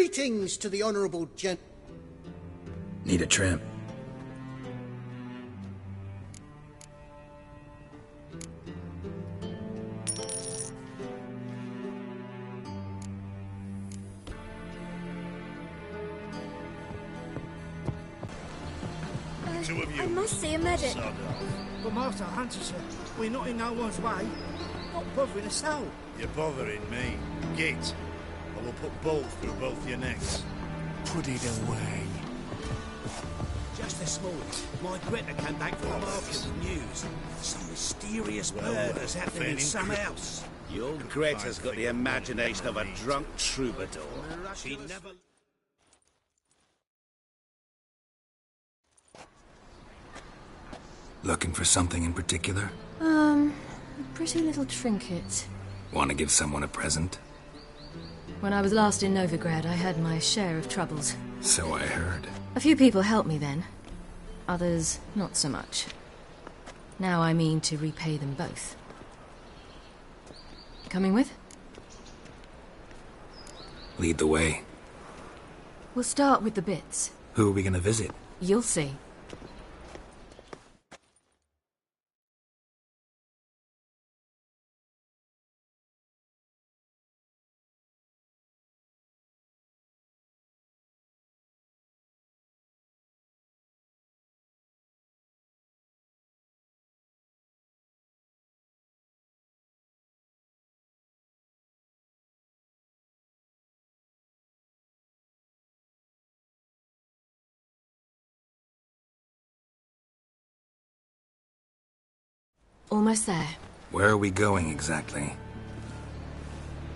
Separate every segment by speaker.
Speaker 1: Greetings to the honourable gent...
Speaker 2: Need a trim.
Speaker 3: Two of you.
Speaker 4: I must see a medic.
Speaker 3: Sod off.
Speaker 5: But Master Hunter, sir, we're not in no one's way. Not bothering a soul.
Speaker 3: You're bothering me. Git. I will put bolts through both your necks.
Speaker 5: Put it away. Just this morning, my Greta came back from the market with news. Some mysterious murders happening in some house.
Speaker 6: Your Greta's got the imagination of a drunk troubadour. She never...
Speaker 2: Looking for something in particular?
Speaker 7: A pretty little trinket.
Speaker 2: Want to give someone a present?
Speaker 7: When I was last in Novigrad, I had my share of troubles.
Speaker 2: So I heard.
Speaker 7: A few people helped me then. Others, not so much. Now I mean to repay them both. Coming with?
Speaker 2: Lead the way.
Speaker 7: We'll start with the bits.
Speaker 2: Who are we gonna visit?
Speaker 7: You'll see. Almost there.
Speaker 2: Where are we going exactly?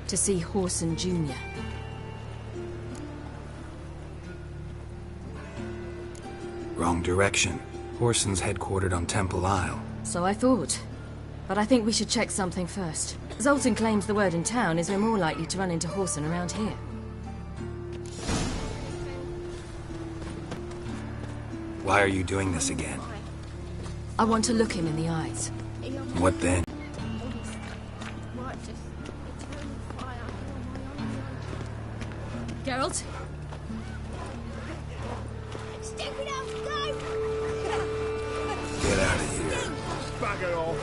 Speaker 7: To see Horson Jr.
Speaker 2: Wrong direction. Horson's headquartered on Temple Isle.
Speaker 7: So I thought. But I think we should check something first. Zoltan claims the word in town is we're more likely to run into Horson around here.
Speaker 2: Why are you doing this again?
Speaker 7: I want to look him in the eyes.
Speaker 2: What then?
Speaker 7: Geralt?
Speaker 2: Get out of here.
Speaker 3: Bugger off.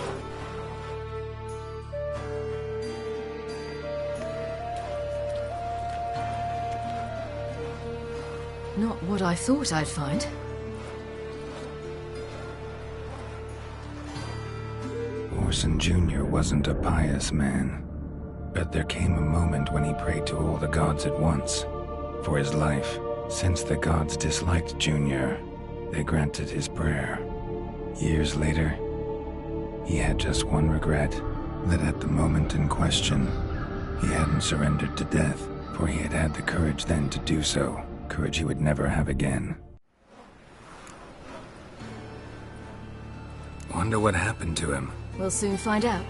Speaker 7: Not what I thought I'd find.
Speaker 2: Horson Jr. wasn't a pious man, but there came a moment when he prayed to all the gods at once for his life. Since the gods disliked Jr., they granted his prayer. Years later, he had just one regret, that at the moment in question, he hadn't surrendered to death, for he had had the courage then to do so, courage he would never have again. Wonder what happened to him.
Speaker 7: We'll soon find out.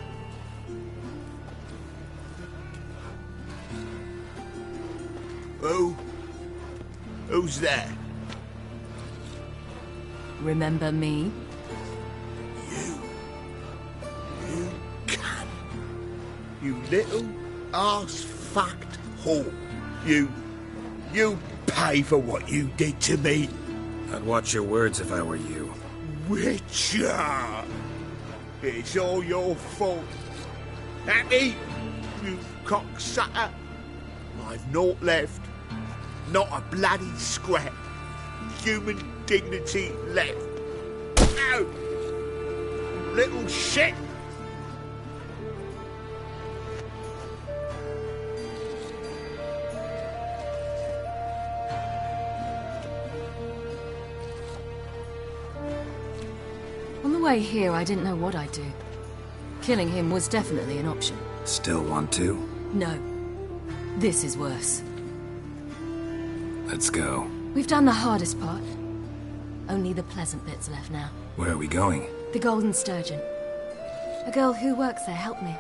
Speaker 3: Who's there?
Speaker 7: Remember me?
Speaker 3: You can. You little ass-fucked whore. You pay for what you did to me.
Speaker 2: I'd watch your words if I were you.
Speaker 3: Witcher! It's all your fault. Happy? You cocksucker. I've naught left. Not a bloody scrap. Human dignity left. Ow! Little shit!
Speaker 7: On the way here, I didn't know what I'd do. Killing him was definitely an option.
Speaker 2: Still want to?
Speaker 7: No. This is worse.
Speaker 2: Let's go.
Speaker 7: We've done the hardest part. Only the pleasant bits left now.
Speaker 2: Where are we going?
Speaker 7: The Golden Sturgeon. A girl who works there helped me.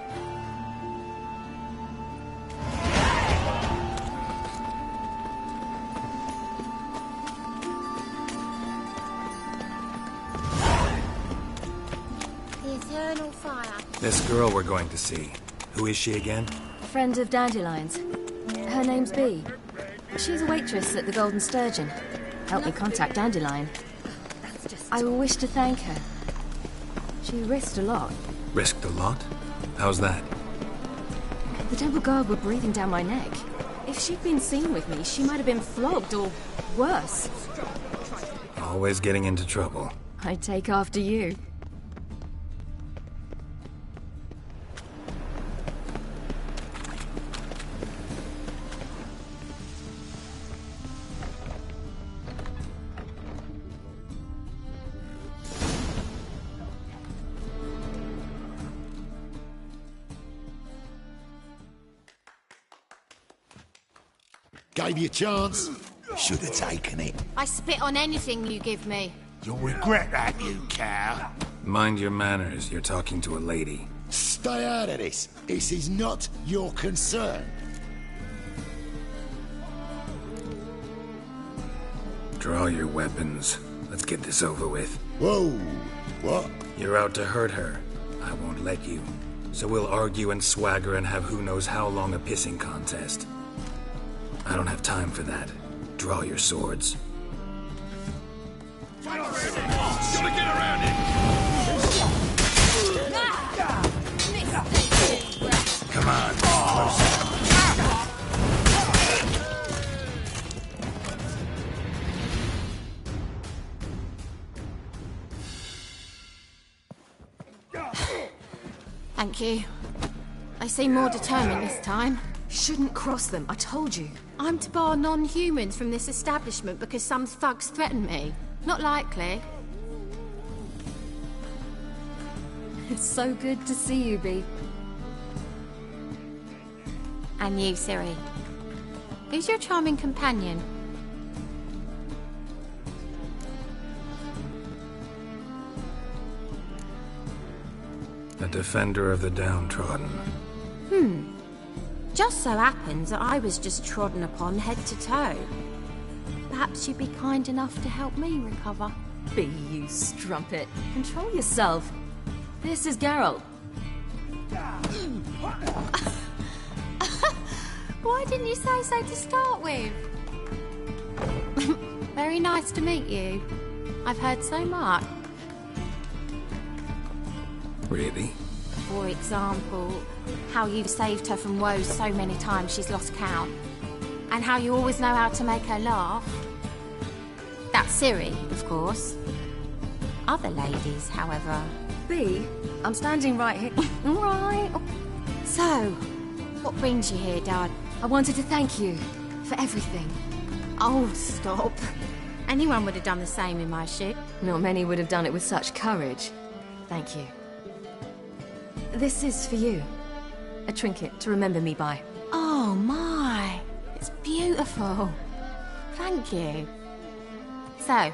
Speaker 4: The eternal fire.
Speaker 2: This girl we're going to see. Who is she again?
Speaker 7: A friend of Dandelion's. Her name's Bee. She's a waitress at the Golden Sturgeon. Helped me contact Dandelion. I wish to thank her. She risked a lot.
Speaker 2: Risked a lot? How's that?
Speaker 7: The Temple Guard were breathing down my neck. If she'd been seen with me, she might have been flogged or worse.
Speaker 2: Always getting into trouble.
Speaker 7: I'd take after you.
Speaker 8: Gave you a chance. Should have taken it.
Speaker 4: I spit on anything you give me.
Speaker 8: You'll regret that, you cow.
Speaker 2: Mind your manners, you're talking to a lady.
Speaker 8: Stay out of this. This is not your concern.
Speaker 2: Draw your weapons. Let's get this over with.
Speaker 8: Whoa. What?
Speaker 2: You're out to hurt her. I won't let you. So we'll argue and swagger and have who knows how long a pissing contest. I don't have time for that. Draw your swords.
Speaker 6: Gotta get around it!
Speaker 2: Come on, closer.
Speaker 4: Thank you. They seem more determined this time.
Speaker 7: Shouldn't cross them, I told you.
Speaker 4: I'm to bar non-humans from this establishment because some thugs threaten me. Not likely.
Speaker 7: It's so good to see you, Bee.
Speaker 4: And you, Siri. Who's your charming companion?
Speaker 2: A defender of the downtrodden.
Speaker 4: Just so happens that I was just trodden upon head to toe. Perhaps you'd be kind enough to help me recover.
Speaker 7: Bee, you strumpet. Control yourself. This is Geralt.
Speaker 4: Why didn't you say so to start with? Very nice to meet you. I've heard so much.
Speaker 2: Really?
Speaker 4: For example, how you've saved her from woes so many times she's lost count. And how you always know how to make her laugh. That's Siri, of course. Other ladies, however...
Speaker 7: Bee, I'm standing right here.
Speaker 4: Right. So, what brings you here, Dad?
Speaker 7: I wanted to thank you for everything.
Speaker 4: Oh, stop. Anyone would have done the same in my shoe.
Speaker 7: Not many would have done it with such courage. Thank you. This is for you. A trinket to remember me by.
Speaker 4: Oh, my. It's beautiful. Thank you. So,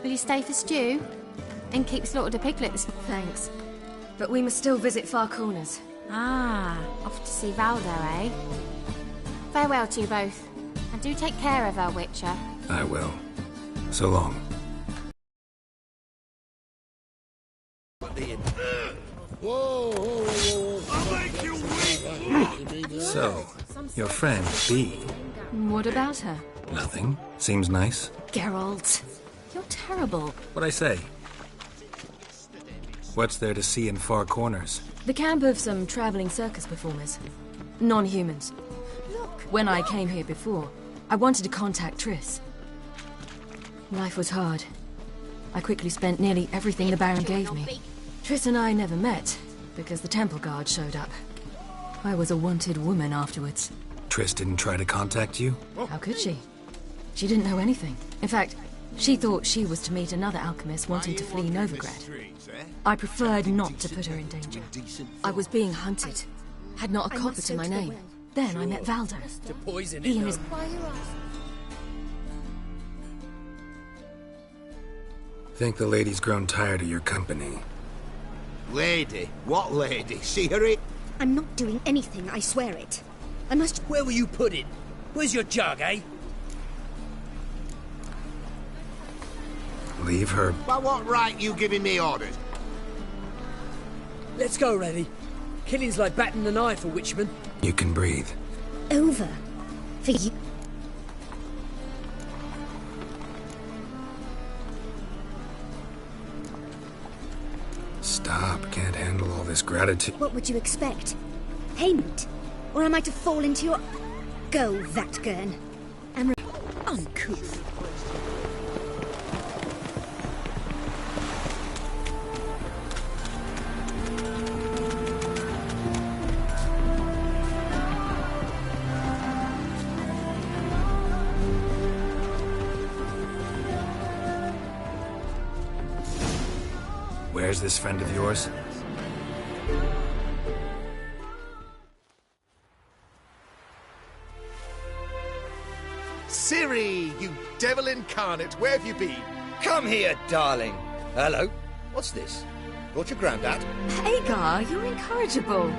Speaker 4: will you stay for stew? And keep slaughtered a piglets?
Speaker 7: Thanks. But we must still visit Far Corners.
Speaker 4: Ah, off to see Valdo, eh? Farewell to you both. And do take care of her, Witcher.
Speaker 2: I will. So long.
Speaker 8: Whoa.
Speaker 6: I'll make you weep!
Speaker 2: So, your friend, Bee.
Speaker 7: What about her?
Speaker 2: Nothing. Seems nice.
Speaker 7: Geralt, you're terrible.
Speaker 2: What'd I say? What's there to see in Far Corners?
Speaker 7: The camp of some traveling circus performers. Non-humans. When I came here before, I wanted to contact Triss. Life was hard. I quickly spent nearly everything the Baron gave me. Triss and I never met, because the Temple Guard showed up. I was a wanted woman afterwards.
Speaker 2: Triss didn't try to contact you?
Speaker 7: How could she? She didn't know anything. In fact, she thought she was to meet another alchemist wanting to flee Novigrad. I preferred not to put her in danger. I was being hunted. Had not a copper to my name. Then I met Valdo.
Speaker 5: To poison
Speaker 7: He
Speaker 5: it,
Speaker 7: and his...
Speaker 4: Why you ask?
Speaker 2: Think the lady's grown tired of your company.
Speaker 6: Lady? What lady? See her it?
Speaker 9: I'm not doing anything, I swear it. I must...
Speaker 5: Where will you put it? Where's your jug, eh?
Speaker 2: Leave her.
Speaker 6: By what right you giving me orders?
Speaker 5: Let's go, Reddy. Killing's like batting an eye for Witchman.
Speaker 2: You can breathe.
Speaker 9: Over. For you.
Speaker 2: gratitude.
Speaker 9: What would you expect? Payment? Or am I to fall into your... Go, Vatgern. I'm... Uncouth.
Speaker 2: Where's this friend of yours?
Speaker 10: Ciri, you devil incarnate, where have you been?
Speaker 11: Come here, darling. Hello. What's this? Brought your granddad?
Speaker 7: Hagar, you're incorrigible.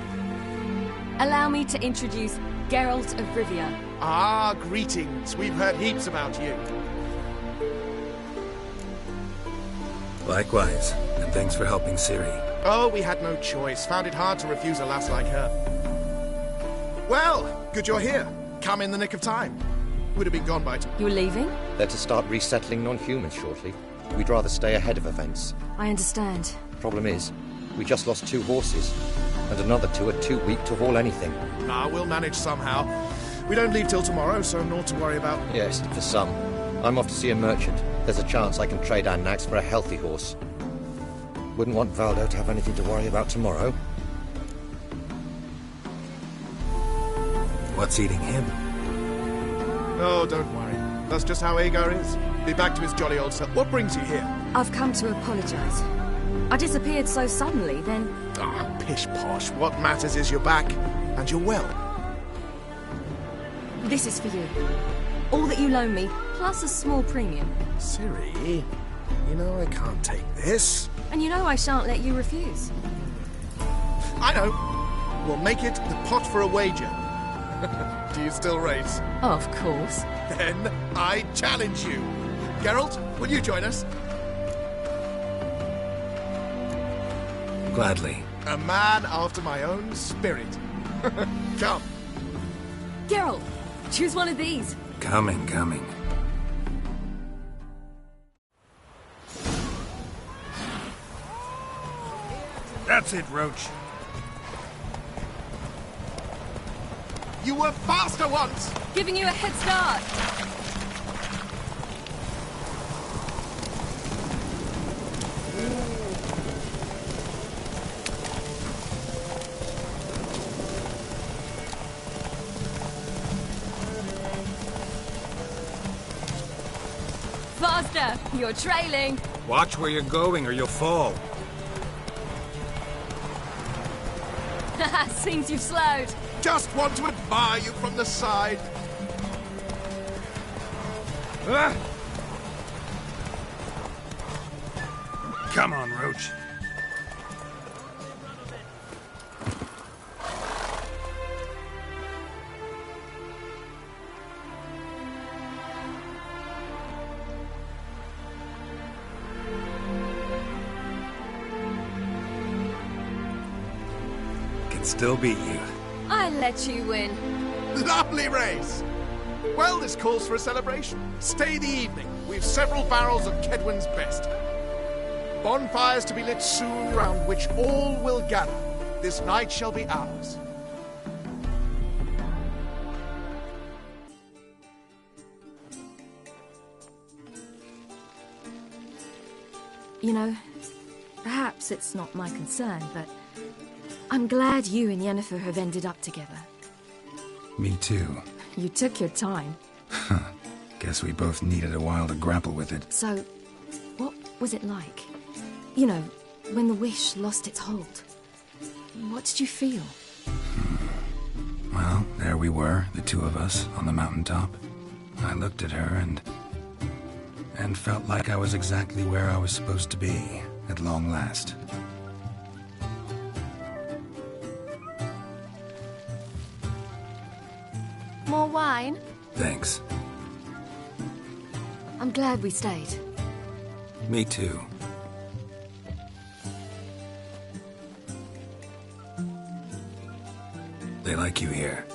Speaker 7: Allow me to introduce Geralt of Rivia.
Speaker 10: Ah, greetings. We've heard heaps about you.
Speaker 2: Likewise, and thanks for helping Ciri.
Speaker 10: Oh, we had no choice. Found it hard to refuse a lass like her. Well, good you're here. Come in the nick of time. Would have been gone by tomorrow.
Speaker 7: You're leaving?
Speaker 11: They're to start resettling non-humans shortly. We'd rather stay ahead of events.
Speaker 7: I understand.
Speaker 11: Problem is, we just lost 2 horses, and another 2 are too weak to haul anything.
Speaker 10: Nah, we'll manage somehow. We don't leave till tomorrow, so naught to worry about.
Speaker 11: Yes, for some. I'm off to see a merchant. There's a chance I can trade our nags for a healthy horse. Wouldn't want Valdo to have anything to worry about tomorrow.
Speaker 2: What's eating him?
Speaker 10: Oh, don't worry. That's just how Agar is. Be back to his jolly old self. What brings you here?
Speaker 7: I've come to apologize. I disappeared so suddenly, then...
Speaker 10: Ah, pish-posh. What matters is you're back, and you're well.
Speaker 7: This is for you. All that you loan me, plus a small premium.
Speaker 10: Ciri, you know I can't take this.
Speaker 7: And you know I shan't let you refuse.
Speaker 10: I know. We'll make it the pot for a wager. Do you still race?
Speaker 7: Of course.
Speaker 10: Then I challenge you. Geralt, will you join us?
Speaker 2: Gladly.
Speaker 10: A man after my own spirit. Come.
Speaker 7: Geralt, choose one of these.
Speaker 2: Coming. That's it, Roach.
Speaker 10: You were faster once!
Speaker 7: Giving you a head start. Faster! You're trailing.
Speaker 2: Watch where you're going or you'll fall.
Speaker 7: Seems you've slowed.
Speaker 10: Just want to admire you from the side.
Speaker 2: Ah! Come on, Roach. Can still beat you.
Speaker 7: I let you win.
Speaker 10: Lovely race! Well, this calls for a celebration. Stay the evening. We've several barrels of Kedwin's best. Bonfires to be lit soon, round which all will gather. This night shall be ours.
Speaker 7: You know, perhaps it's not my concern, but I'm glad you and Yennefer have ended up together.
Speaker 2: Me too.
Speaker 7: You took your time.
Speaker 2: Guess we both needed a while to grapple with it.
Speaker 7: So, what was it like? You know, when the wish lost its hold. What did you feel?
Speaker 2: Well, there we were, the 2 of us, on the mountaintop. I looked at her and felt like I was exactly where I was supposed to be, at long last.
Speaker 4: More wine?
Speaker 2: Thanks.
Speaker 7: I'm glad we stayed.
Speaker 2: Me too. They like you here.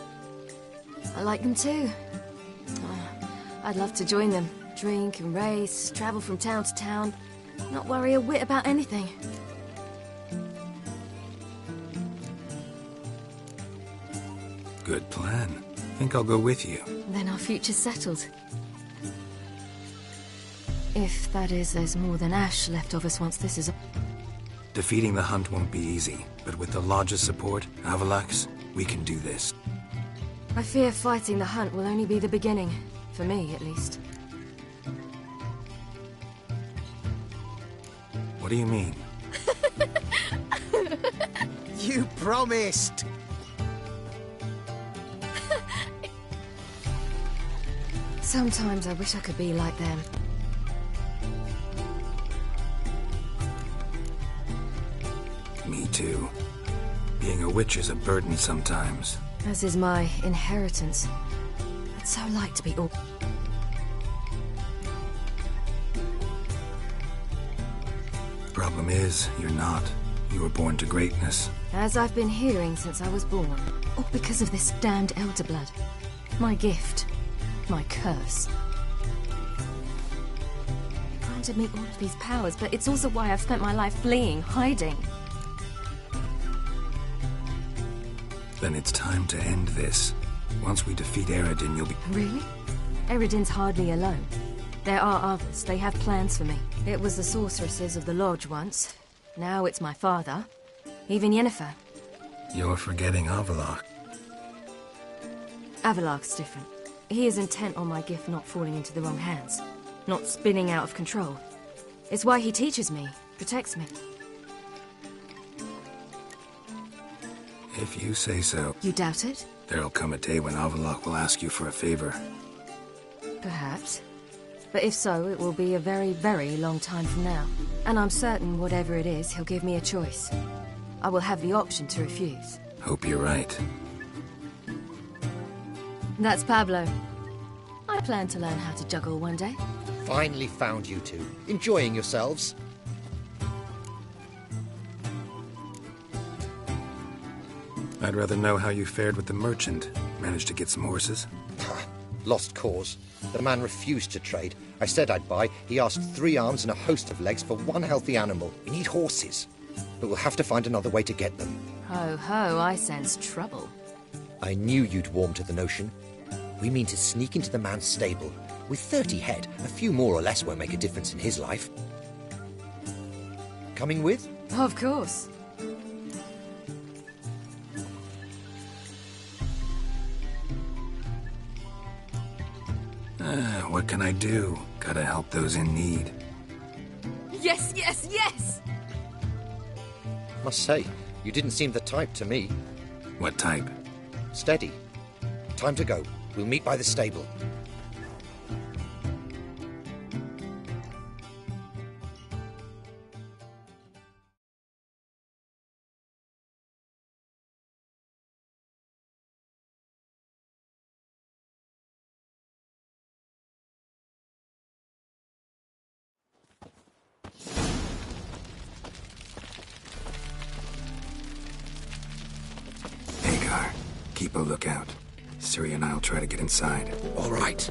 Speaker 7: I like them too. I'd love to join them. Drink and race, travel from town to town. Not worry a whit about anything.
Speaker 2: Good plan. Think I'll go with you.
Speaker 7: Then our future's settled. If, that is, there's more than ash left of us once this is...
Speaker 2: Defeating the hunt won't be easy, but with the Lodge's support, Avalax, we can do this.
Speaker 7: I fear fighting the hunt will only be the beginning. For me, at least.
Speaker 2: What do you mean?
Speaker 1: You promised!
Speaker 7: Sometimes I wish I could be like them.
Speaker 2: Me too. Being a witch is a burden sometimes.
Speaker 7: As is my inheritance. I'd so like to be all...
Speaker 2: Problem is, you're not. You were born to greatness.
Speaker 7: As I've been hearing since I was born. All because of this damned elder blood. My gift. My curse. It granted me all of these powers, but it's also why I've spent my life fleeing, hiding.
Speaker 2: Then it's time to end this. Once we defeat Eredin, you'll be...
Speaker 7: Really? Eredin's hardly alone. There are others. They have plans for me. It was the sorceresses of the Lodge once. Now it's my father. Even Yennefer.
Speaker 2: You're forgetting Avallac'h.
Speaker 7: Avallac'h's different. He is intent on my gift not falling into the wrong hands. Not spinning out of control. It's why he teaches me, protects me.
Speaker 2: If you say so.
Speaker 7: You doubt it?
Speaker 2: There'll come a day when Avallac'h will ask you for a favor.
Speaker 7: Perhaps. But if so, it will be a very, very long time from now. And I'm certain whatever it is, he'll give me a choice. I will have the option to refuse.
Speaker 2: Hope you're right.
Speaker 7: That's Pablo. I plan to learn how to juggle one day.
Speaker 11: Finally found you two. Enjoying yourselves?
Speaker 2: I'd rather know how you fared with the merchant. Managed to get some horses?
Speaker 11: Lost cause. The man refused to trade. I said I'd buy. He asked 3 arms and a host of legs for 1 healthy animal. We need horses. But we'll have to find another way to get them.
Speaker 7: Ho ho, I sense trouble.
Speaker 11: I knew you'd warm to the notion. We mean to sneak into the man's stable. With 30 head, a few more or less won't make a difference in his life. Coming with?
Speaker 7: Of course.
Speaker 2: What can I do? Gotta help those in need.
Speaker 7: Yes, yes, yes!
Speaker 11: Must say, you didn't seem the type to me.
Speaker 2: What type?
Speaker 11: Steady. Time to go. We'll meet by the stable.
Speaker 2: Keep a lookout. Ciri and I'll try to get inside.
Speaker 11: All right.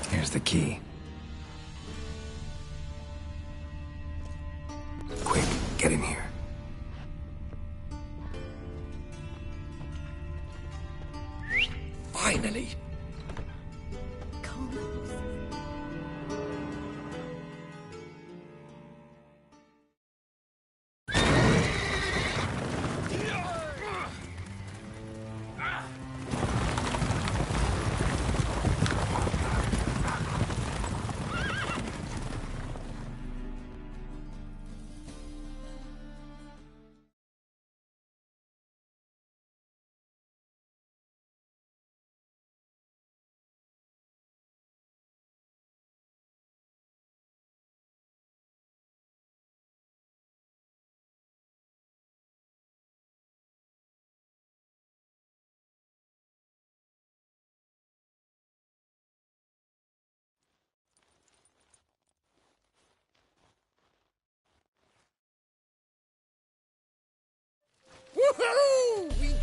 Speaker 2: Here's the key. Quick, get in here.
Speaker 11: Finally!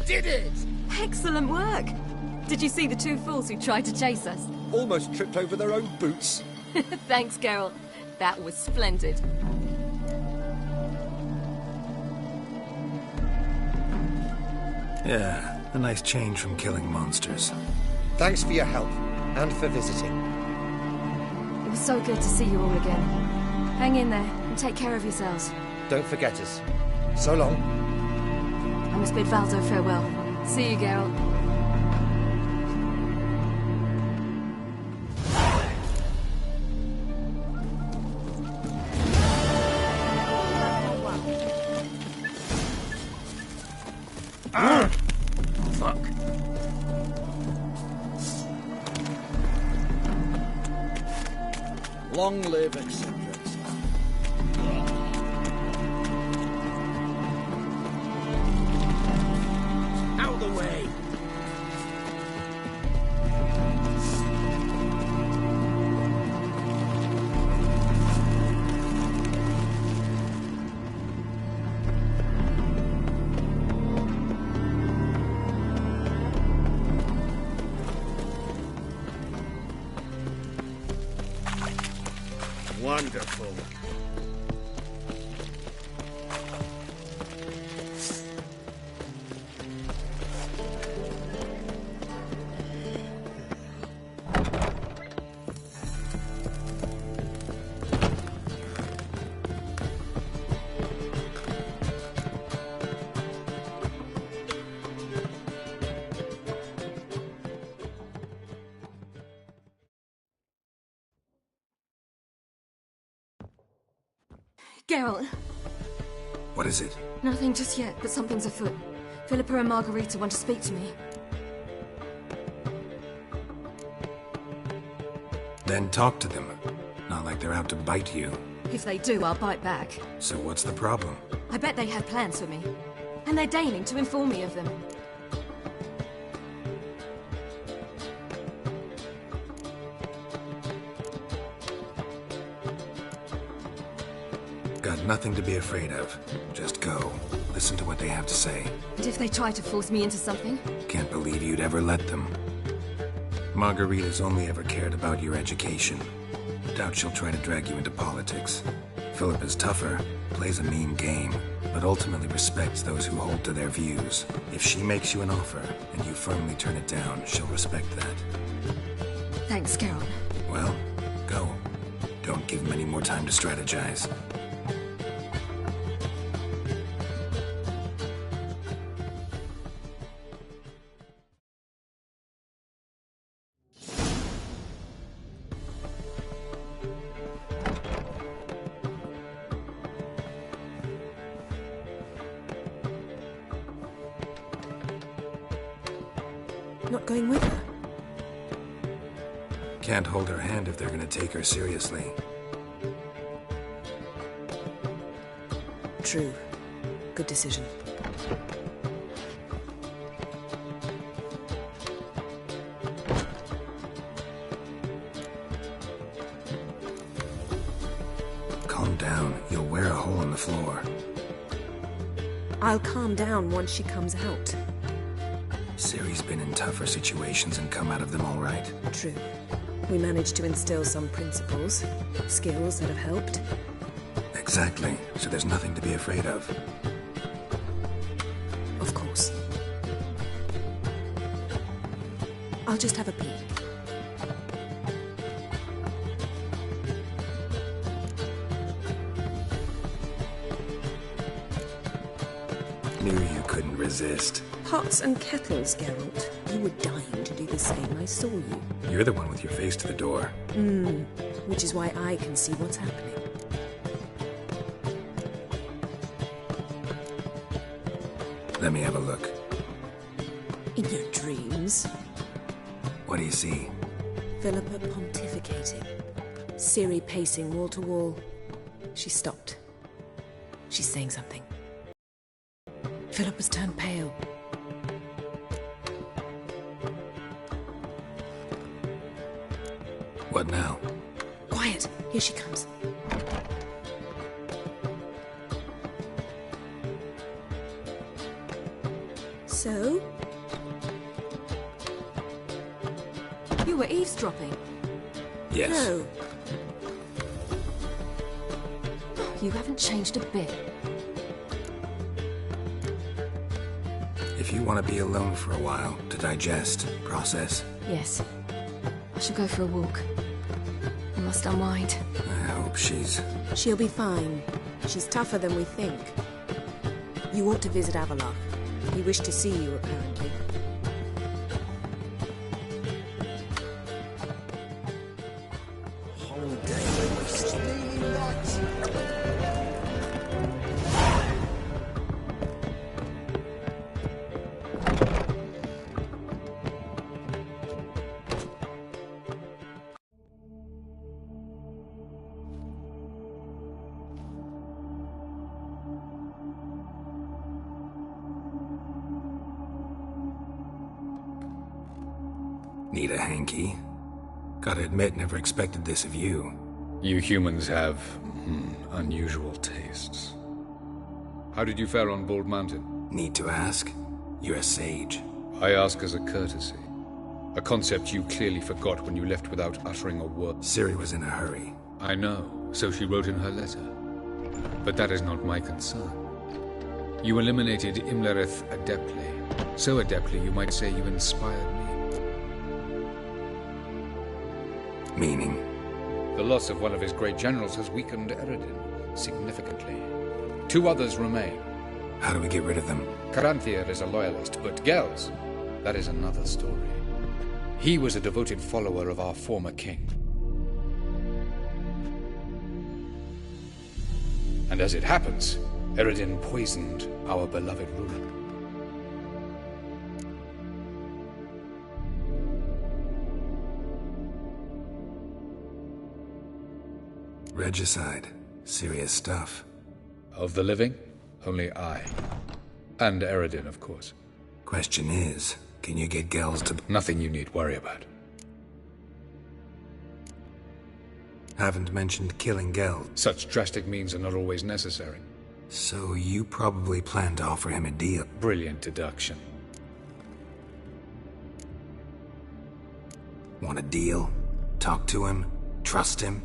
Speaker 5: did it!
Speaker 7: Excellent work! Did you see the two fools who tried to chase us?
Speaker 12: Almost tripped over their own boots.
Speaker 7: Thanks, Geralt. That was splendid.
Speaker 2: Yeah, a nice change from killing monsters.
Speaker 11: Thanks for your help, and for visiting.
Speaker 7: It was so good to see you all again. Hang in there, and take care of yourselves.
Speaker 11: Don't forget us. So long.
Speaker 7: I must bid Valdo farewell. See you, Geralt.
Speaker 5: Fuck. Long live eccentrics. Out of the way.
Speaker 6: Wonderful.
Speaker 7: Geralt.
Speaker 2: What is it?
Speaker 7: Nothing just yet, but something's afoot. Philippa and Margarita want to speak to me.
Speaker 2: Then talk to them. Not like they're out to bite you.
Speaker 7: If they do, I'll bite back.
Speaker 2: So what's the problem?
Speaker 7: I bet they had plans for me. And they're deigning to inform me of them.
Speaker 2: Got nothing to be afraid of. Just go. Listen to what they have to say.
Speaker 7: And if they try to force me into something?
Speaker 2: Can't believe you'd ever let them. Margarita's only ever cared about your education. Doubt she'll try to drag you into politics. Philippa's tougher, plays a mean game, but ultimately respects those who hold to their views. If she makes you an offer, and you firmly turn it down, she'll respect that.
Speaker 7: Thanks, Geralt.
Speaker 2: Well, go. Don't give them any more time to strategize.
Speaker 13: Not going with her?
Speaker 2: Can't hold her hand if they're gonna take her seriously.
Speaker 13: True. Good decision.
Speaker 2: Calm down. You'll wear a hole in the floor.
Speaker 13: I'll calm down once she comes out.
Speaker 2: Ciri's been in tougher situations and come out of them all right.
Speaker 13: True. We managed to instill some principles, skills that have helped.
Speaker 2: Exactly. So there's nothing to be afraid of.
Speaker 13: Of course. I'll just have a pee.
Speaker 2: Knew you couldn't resist.
Speaker 13: Pots and kettles, Geralt. You were dying to do the same. I saw you.
Speaker 2: You're the one with your face to the door.
Speaker 13: Which is why I can see what's happening.
Speaker 2: Let me have a look.
Speaker 13: In your dreams.
Speaker 2: What do you see?
Speaker 13: Philippa pontificating. Ciri pacing wall to wall. She stopped. She's saying something. Philippa's turned pale.
Speaker 2: What now?
Speaker 13: Quiet. Here she comes. So?
Speaker 7: You were eavesdropping?
Speaker 2: Yes.
Speaker 13: No.
Speaker 7: You haven't changed a bit.
Speaker 2: If you want to be alone for a while, to digest, process.
Speaker 7: Yes. I shall go for a walk. I must unwind.
Speaker 2: I hope she's...
Speaker 13: She'll be fine. She's tougher than we think. You ought to visit Avalok. He wished to see you, apparently.
Speaker 2: Need a hanky? Gotta admit, never expected this of you.
Speaker 14: You humans have unusual tastes. How did you fare on Bald Mountain?
Speaker 2: Need to ask? You're a sage.
Speaker 14: I ask as a courtesy. A concept you clearly forgot when you left without uttering a word.
Speaker 2: Ciri was in a hurry.
Speaker 14: I know, so she wrote in her letter. But that is not my concern. You eliminated Imlerith adeptly. So adeptly you might say you inspired me.
Speaker 2: Meaning?
Speaker 14: The loss of one of his great generals has weakened Eredin significantly. 2 others remain.
Speaker 2: How do we get rid of them?
Speaker 14: Caranthir is a loyalist, but Gels, that is another story. He was a devoted follower of our former king. And as it happens, Eredin poisoned our beloved ruler.
Speaker 2: Regicide. Serious stuff.
Speaker 14: Of the living, only I. And Eredin, of course.
Speaker 2: Question is, can you get Gels to...
Speaker 14: Nothing you need worry about.
Speaker 2: Haven't mentioned killing Gels.
Speaker 14: Such drastic means are not always necessary.
Speaker 2: So you probably plan to offer him a deal.
Speaker 14: Brilliant deduction.
Speaker 2: Want a deal? Talk to him? Trust him?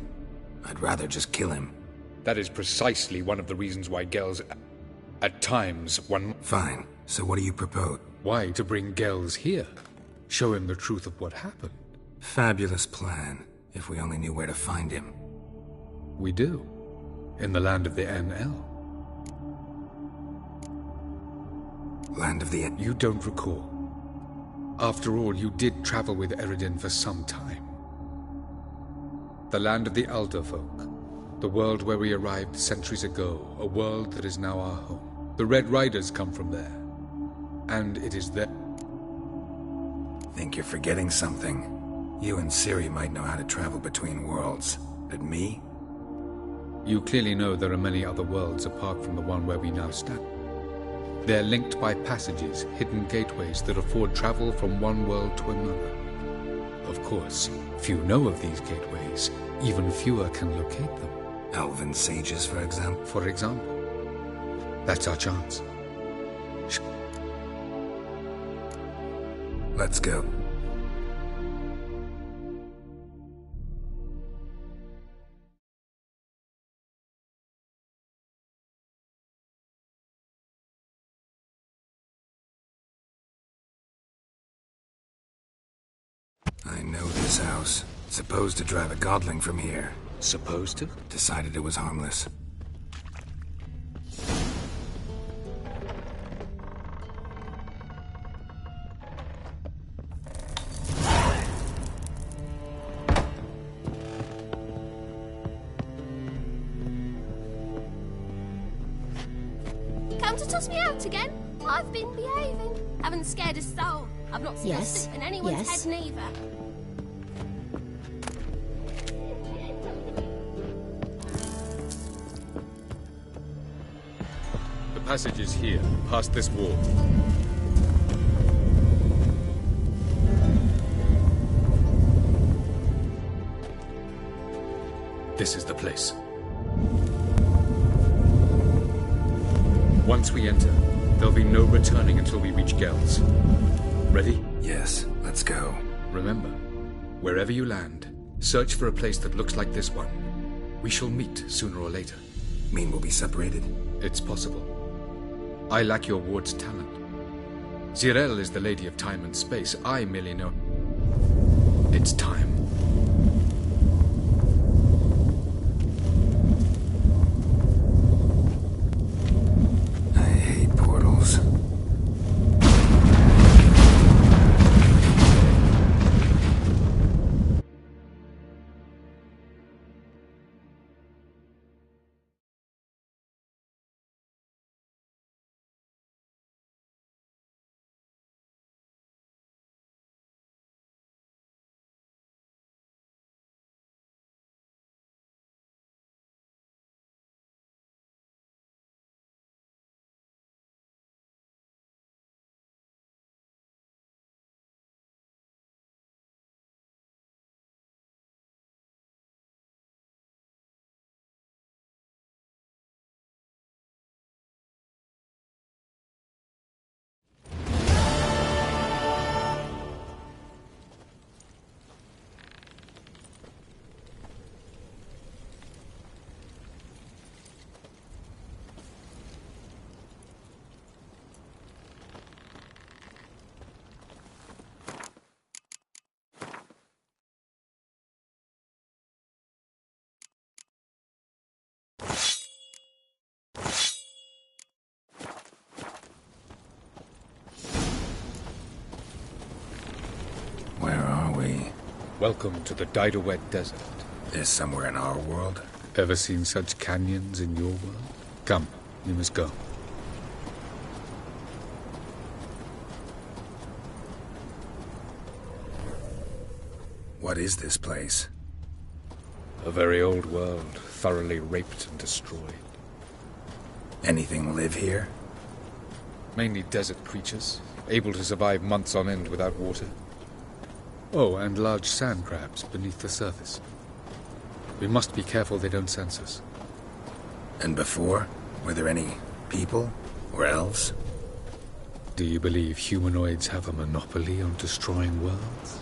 Speaker 2: I'd rather just kill him.
Speaker 14: That is precisely one of the reasons why Gels... At times, one...
Speaker 2: Fine. So what do you propose?
Speaker 14: Why, to bring Gels here. Show him the truth of what happened.
Speaker 2: Fabulous plan, if we only knew where to find him.
Speaker 14: We do. In the land of the NL.
Speaker 2: Land of the...
Speaker 14: You don't recall. After all, you did travel with Eredin for some time. The land of the Alder folk. The world where we arrived centuries ago. A world that is now our home. The Red Riders come from there. And it is there.
Speaker 2: Think you're forgetting something. You and Ciri might know how to travel between worlds. But me?
Speaker 14: You clearly know there are many other worlds apart from the one where we now stand. They're linked by passages, hidden gateways that afford travel from one world to another. Of course, few know of these gateways. Even fewer can locate them.
Speaker 2: Elven sages, for example?
Speaker 14: For example. That's our chance.
Speaker 2: Let's go. I know this house. Supposed to drive a godling from here.
Speaker 14: Supposed to?
Speaker 2: Decided it was harmless.
Speaker 15: Come to toss me out again? I've been behaving. Haven't scared a soul. I've not seen a stick in anyone's head neither.
Speaker 14: The passage is here, past this wall. This is the place. Once we enter, There'll be no returning until we reach Gels. Ready?
Speaker 2: Yes, let's go.
Speaker 14: Remember, wherever you land, search for a place that looks like this one. We shall meet sooner or later.
Speaker 2: Mean we'll be separated?
Speaker 14: It's possible. I lack your ward's talent. Zirel is the lady of time and space. I merely know... It's time.
Speaker 2: I hate portals. Where are we?
Speaker 14: Welcome to the Didowet Desert.
Speaker 2: This somewhere in our world?
Speaker 14: Ever seen such canyons in your world? Come, you must go.
Speaker 2: What is this place?
Speaker 14: A very old world, thoroughly raped and destroyed.
Speaker 2: Anything live here?
Speaker 14: Mainly desert creatures, able to survive months on end without water. Oh, and large sand crabs beneath the surface. We must be careful they don't sense us.
Speaker 2: And before? Were there any people? Or elves?
Speaker 14: Do you believe humanoids have a monopoly on destroying worlds?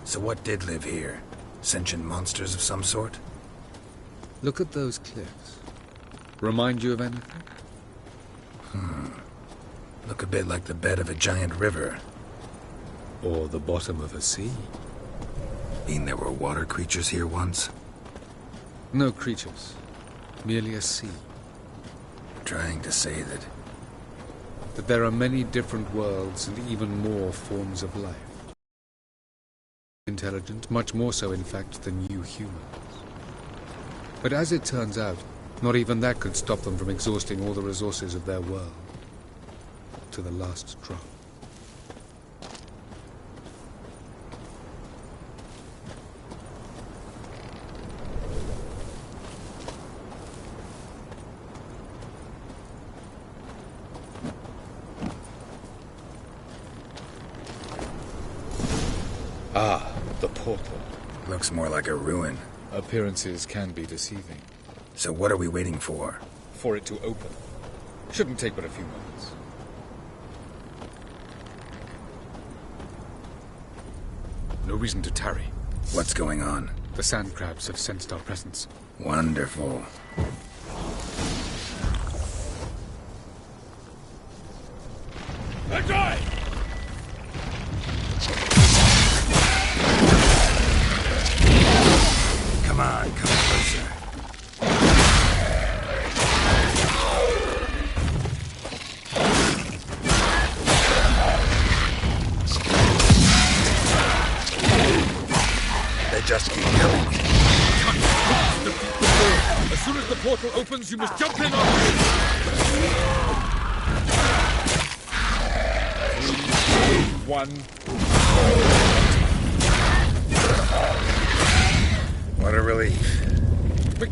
Speaker 2: So what did live here? Sentient monsters of some sort?
Speaker 14: Look at those cliffs. Remind you of anything?
Speaker 2: Look a bit like the bed of a giant river.
Speaker 14: Or the bottom of a sea.
Speaker 2: Mean there were water creatures here once?
Speaker 14: No creatures. Merely a sea.
Speaker 2: Trying to say that...
Speaker 14: That there are many different worlds and even more forms of life. Intelligent, much more so in fact than you humans. But as it turns out, not even that could stop them from exhausting all the resources of their world. To the last drop. Ah, the portal.
Speaker 2: Looks more like a ruin.
Speaker 14: Appearances can be deceiving.
Speaker 2: So what are we waiting for?
Speaker 14: For it to open. Shouldn't take but a few moments. No reason to tarry.
Speaker 2: What's going on?
Speaker 14: The sand crabs have sensed our presence.
Speaker 2: Wonderful.
Speaker 5: Enjoy!
Speaker 2: Come on, come closer. They just keep coming.
Speaker 14: As soon as the portal opens, you must jump in on One.
Speaker 2: What a relief.
Speaker 14: Quick,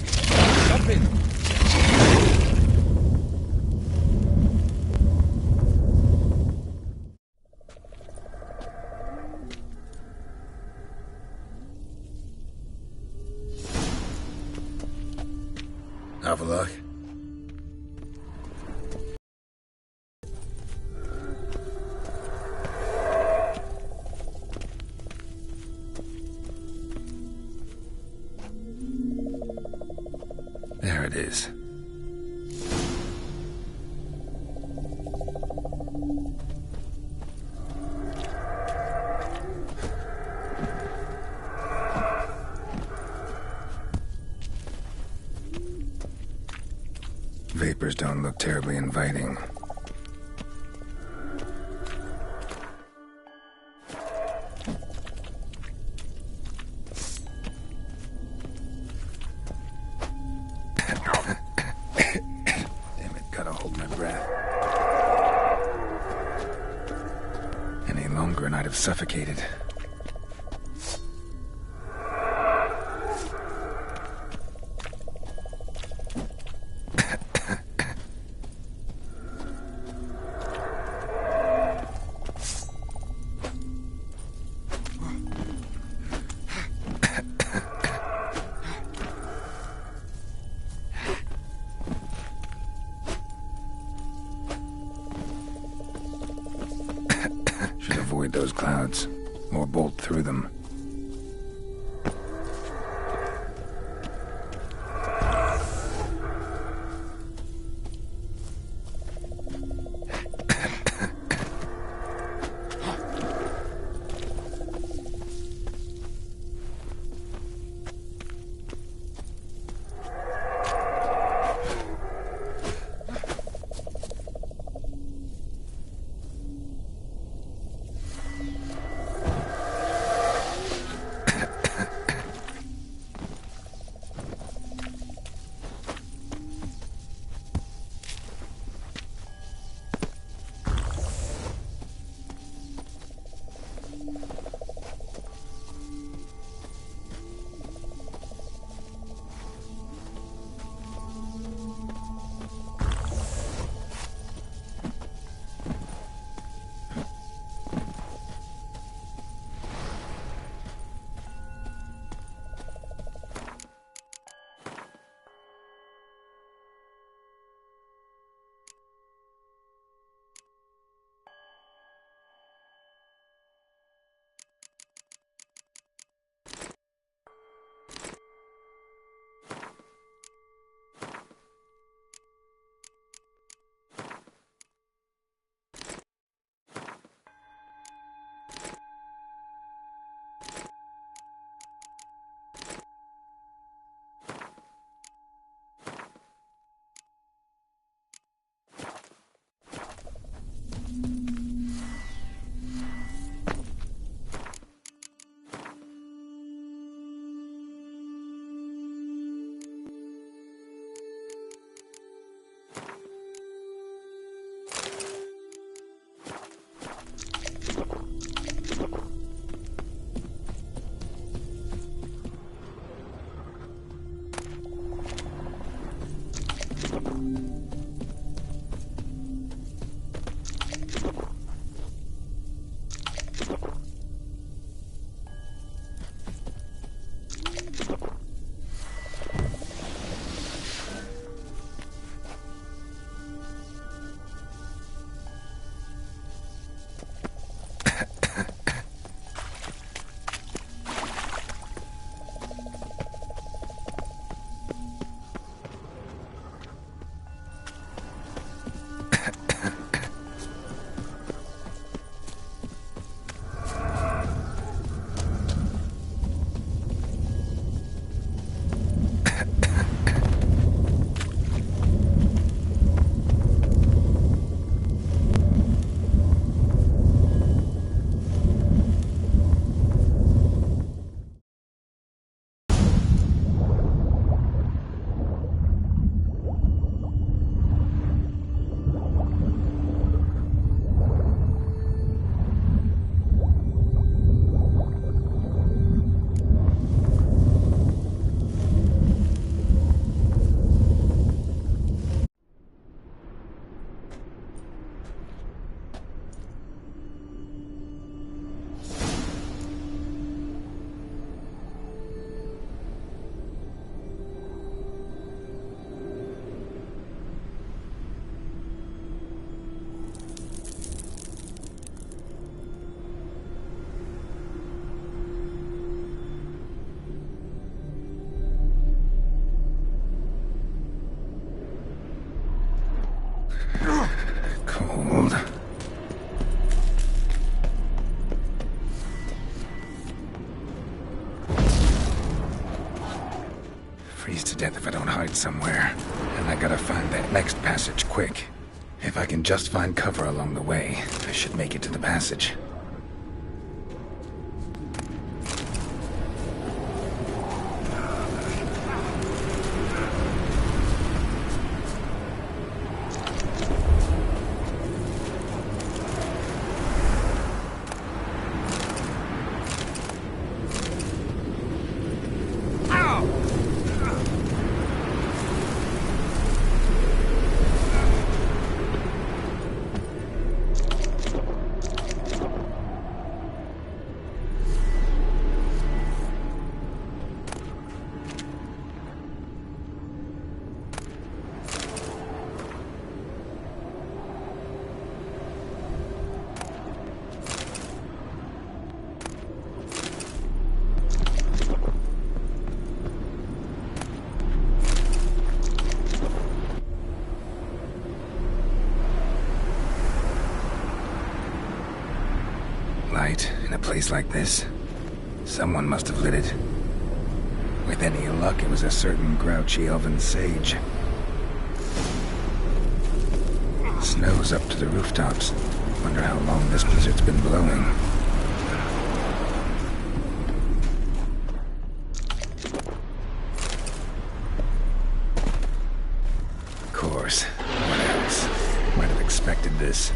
Speaker 14: jump in.
Speaker 2: Have a look. There it is. Vapors don't look terribly inviting. Damn it, gotta hold my breath. Any longer and I'd have suffocated. Avoid those clouds, or bolt through them. hide somewhere, and I gotta find that next passage quick. If I can just find cover along the way, I should make it to the passage. Light in a place like this? Someone must have lit it. With any luck, it was a certain grouchy elven sage. Snow's up to the rooftops. Wonder how long this blizzard's been blowing. Of course. What else? Might have expected this.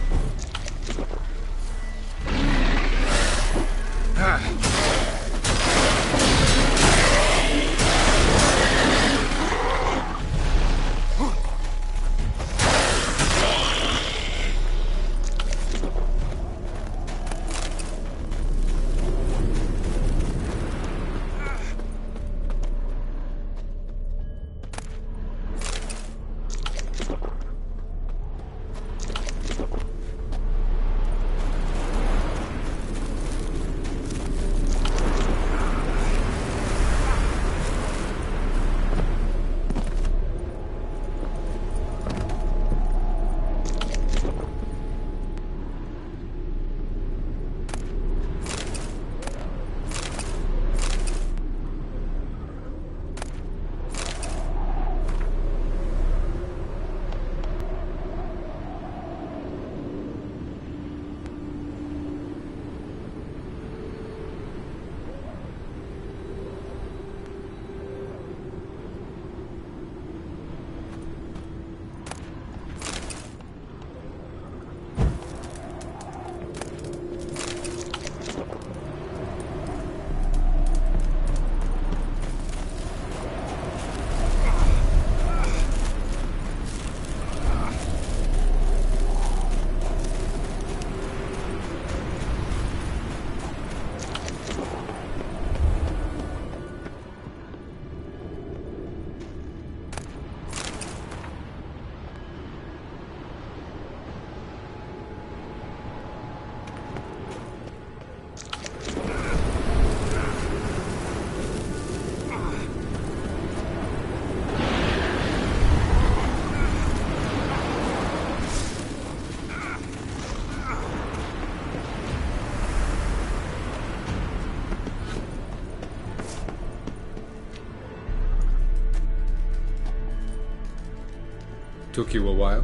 Speaker 14: Took you a while?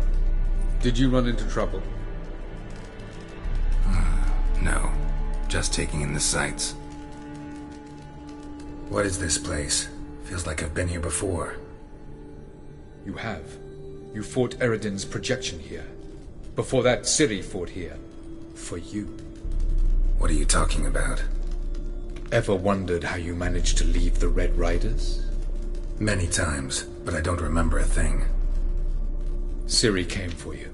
Speaker 14: Did you run into trouble?
Speaker 2: No. Just taking in the sights. What is this place? Feels like I've been here before.
Speaker 14: You have. You fought Eredin's projection here. Before that, Ciri fought here. For you.
Speaker 2: What are you talking about?
Speaker 14: Ever wondered how you managed to leave the Red Riders?
Speaker 2: Many times, but I don't remember a thing.
Speaker 14: Ciri came for you.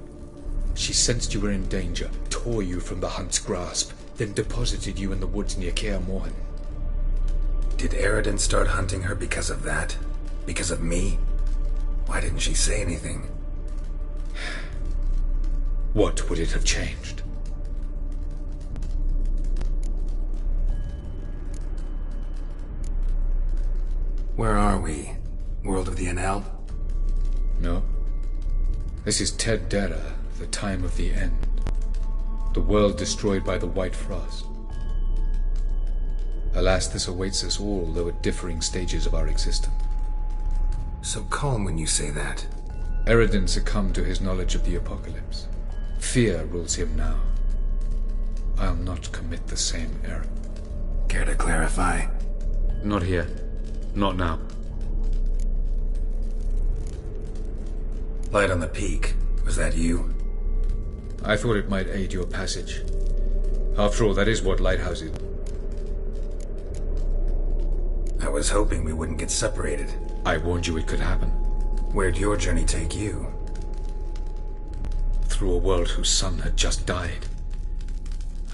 Speaker 14: She sensed you were in danger, tore you from the Hunt's grasp, then deposited you in the woods near Kaer Morhen.
Speaker 2: Did Eredin start hunting her because of that? Because of me? Why didn't she say anything?
Speaker 14: What would it have changed?
Speaker 2: Where are we? World of the Enel?
Speaker 14: No. This is Ted Dara, the time of the end. The world destroyed by the White Frost. Alas, this awaits us all, though at differing stages of our existence.
Speaker 2: So calm when you say that.
Speaker 14: Eredin succumbed to his knowledge of the apocalypse. Fear rules him now. I'll not commit the same error.
Speaker 2: Care to clarify?
Speaker 14: Not here. Not now.
Speaker 2: Light on the peak. Was that you?
Speaker 14: I thought it might aid your passage. After all, that is what lighthouses...
Speaker 2: I was hoping we wouldn't get separated.
Speaker 14: I warned you it could happen.
Speaker 2: Where'd your journey take you?
Speaker 14: Through a world whose sun had just died.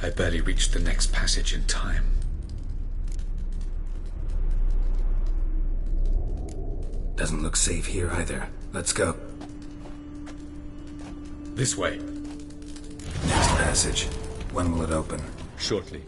Speaker 14: I barely reached the next passage in time.
Speaker 2: Doesn't look safe here either. Let's go.
Speaker 14: This way.
Speaker 2: Next passage. When will it open?
Speaker 14: Shortly.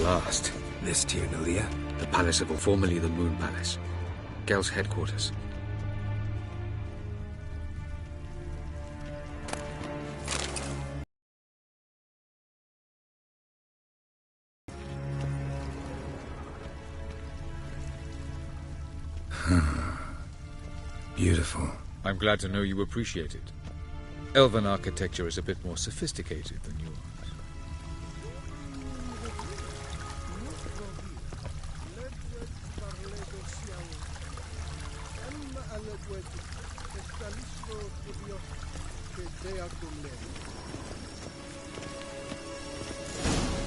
Speaker 14: Last.
Speaker 2: This Tirnalia?
Speaker 14: The Palace of formerly the Moon Palace. Gel's headquarters.
Speaker 2: Beautiful.
Speaker 14: I'm glad to know you appreciate it. Elven architecture is a bit more sophisticated than yours.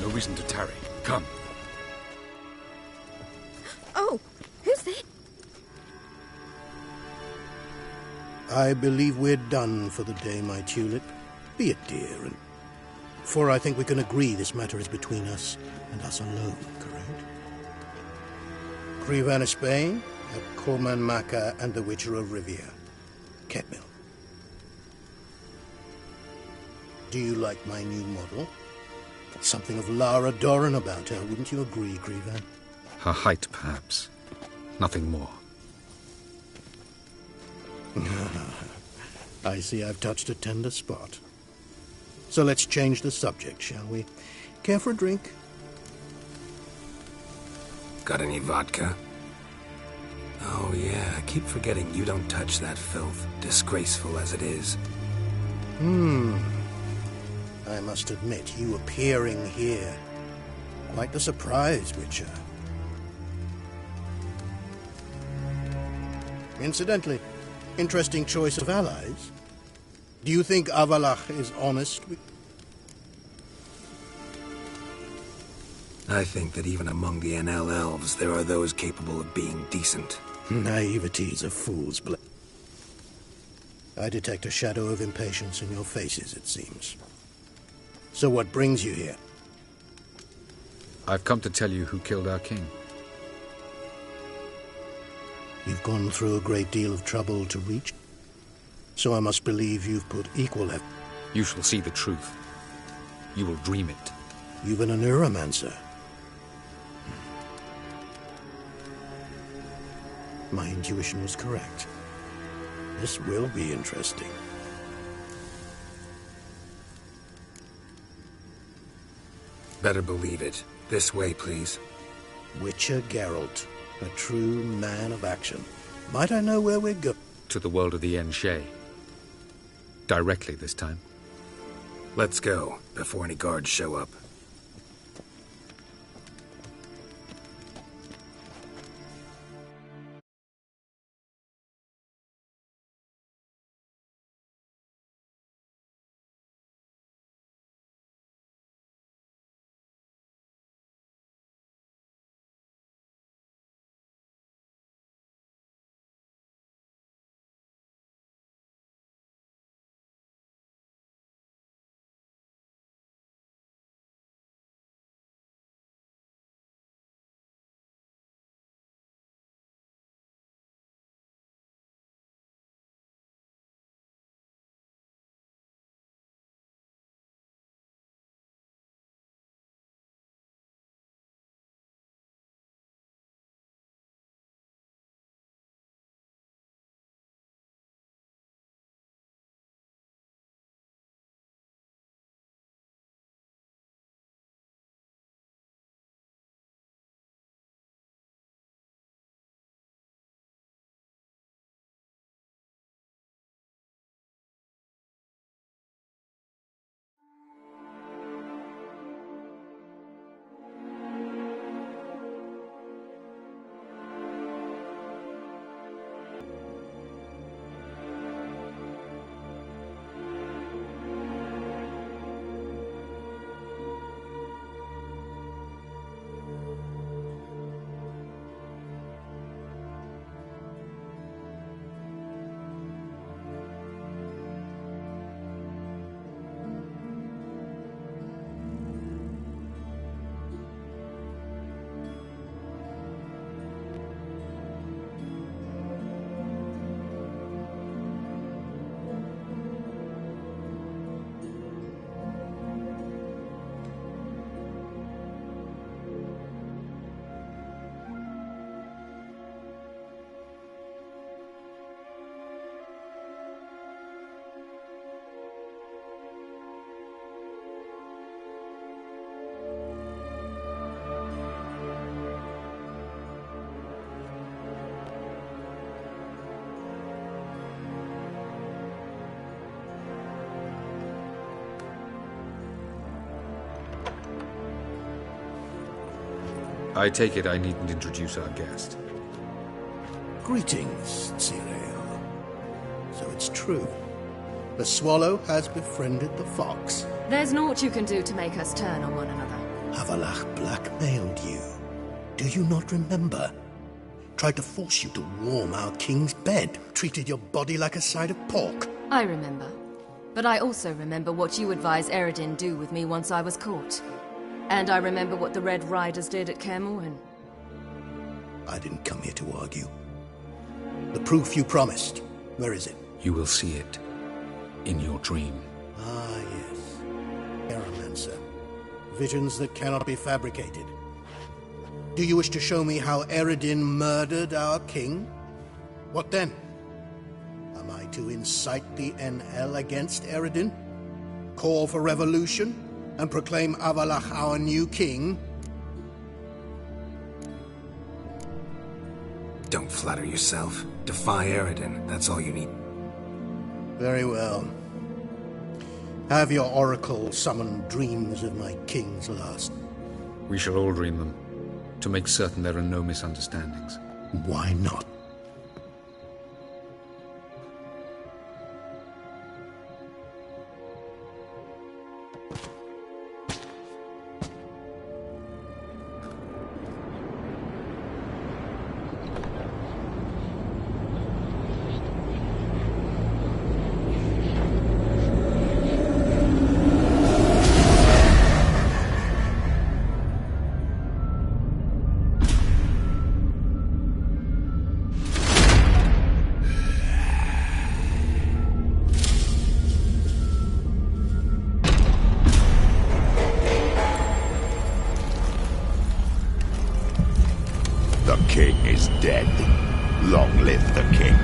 Speaker 14: No reason to tarry. Come.
Speaker 9: Oh, who's there?
Speaker 5: I believe we're done for the day, my tulip. Be a dear, and... For I think we can agree this matter is between us and us alone, correct? Crevan of Spain, at Corman Maca and the Witcher of Rivia. Ketmil. Do you like my new model? Something of Lara Doran about her, wouldn't you agree, Crevan?
Speaker 14: Her height, perhaps. Nothing more.
Speaker 5: I see I've touched a tender spot. So let's change the subject, shall we? Care for a drink?
Speaker 2: Got any vodka? Oh yeah, I keep forgetting you don't touch that filth, disgraceful as it is.
Speaker 5: I must admit, you appearing here, quite the surprise, Witcher. Incidentally, interesting choice of allies. Do you think Avalach is honest with...
Speaker 2: I think that even among the NL elves, there are those capable of being decent.
Speaker 5: Naivety is a fool's play. I detect a shadow of impatience in your faces, it seems. So what brings you here?
Speaker 14: I've come to tell you who killed our king.
Speaker 5: You've gone through a great deal of trouble to reach, so I must believe you've put equal effort.
Speaker 14: You shall see the truth. You will dream it.
Speaker 5: You've been a neuromancer. My intuition was correct. This will be interesting.
Speaker 2: Better believe it. This way, please.
Speaker 5: Witcher Geralt, a true man of action. Might I know where we're going?
Speaker 14: To the world of the Enshe. Directly this time.
Speaker 2: Let's go, before any guards show up.
Speaker 14: I take it I needn't introduce our guest.
Speaker 5: Greetings, Cyril. So it's true. The swallow has befriended the fox.
Speaker 7: There's naught you can do to make us turn on one another.
Speaker 5: Havelach blackmailed you. Do you not remember? Tried to force you to warm our king's bed. Treated your body like a side of pork.
Speaker 7: I remember. But I also remember what you advised Eredin do with me once I was caught. And I remember what the Red Riders did at Kaer Morhen.
Speaker 5: I didn't come here to argue. The proof you promised, where is it?
Speaker 14: You will see it in your dream.
Speaker 5: Ah, yes. Aeromancer. Visions that cannot be fabricated. Do you wish to show me how Eredin murdered our king? What then? Am I to incite the NL against Eredin? Call for revolution? And proclaim Avalach our new king?
Speaker 2: Don't flatter yourself. Defy Eredin, that's all you need.
Speaker 5: Very well. Have your oracle summon dreams of my king's last.
Speaker 14: We shall all dream them, to make certain there are no misunderstandings.
Speaker 5: Why not?
Speaker 8: The king is dead. Long live the king.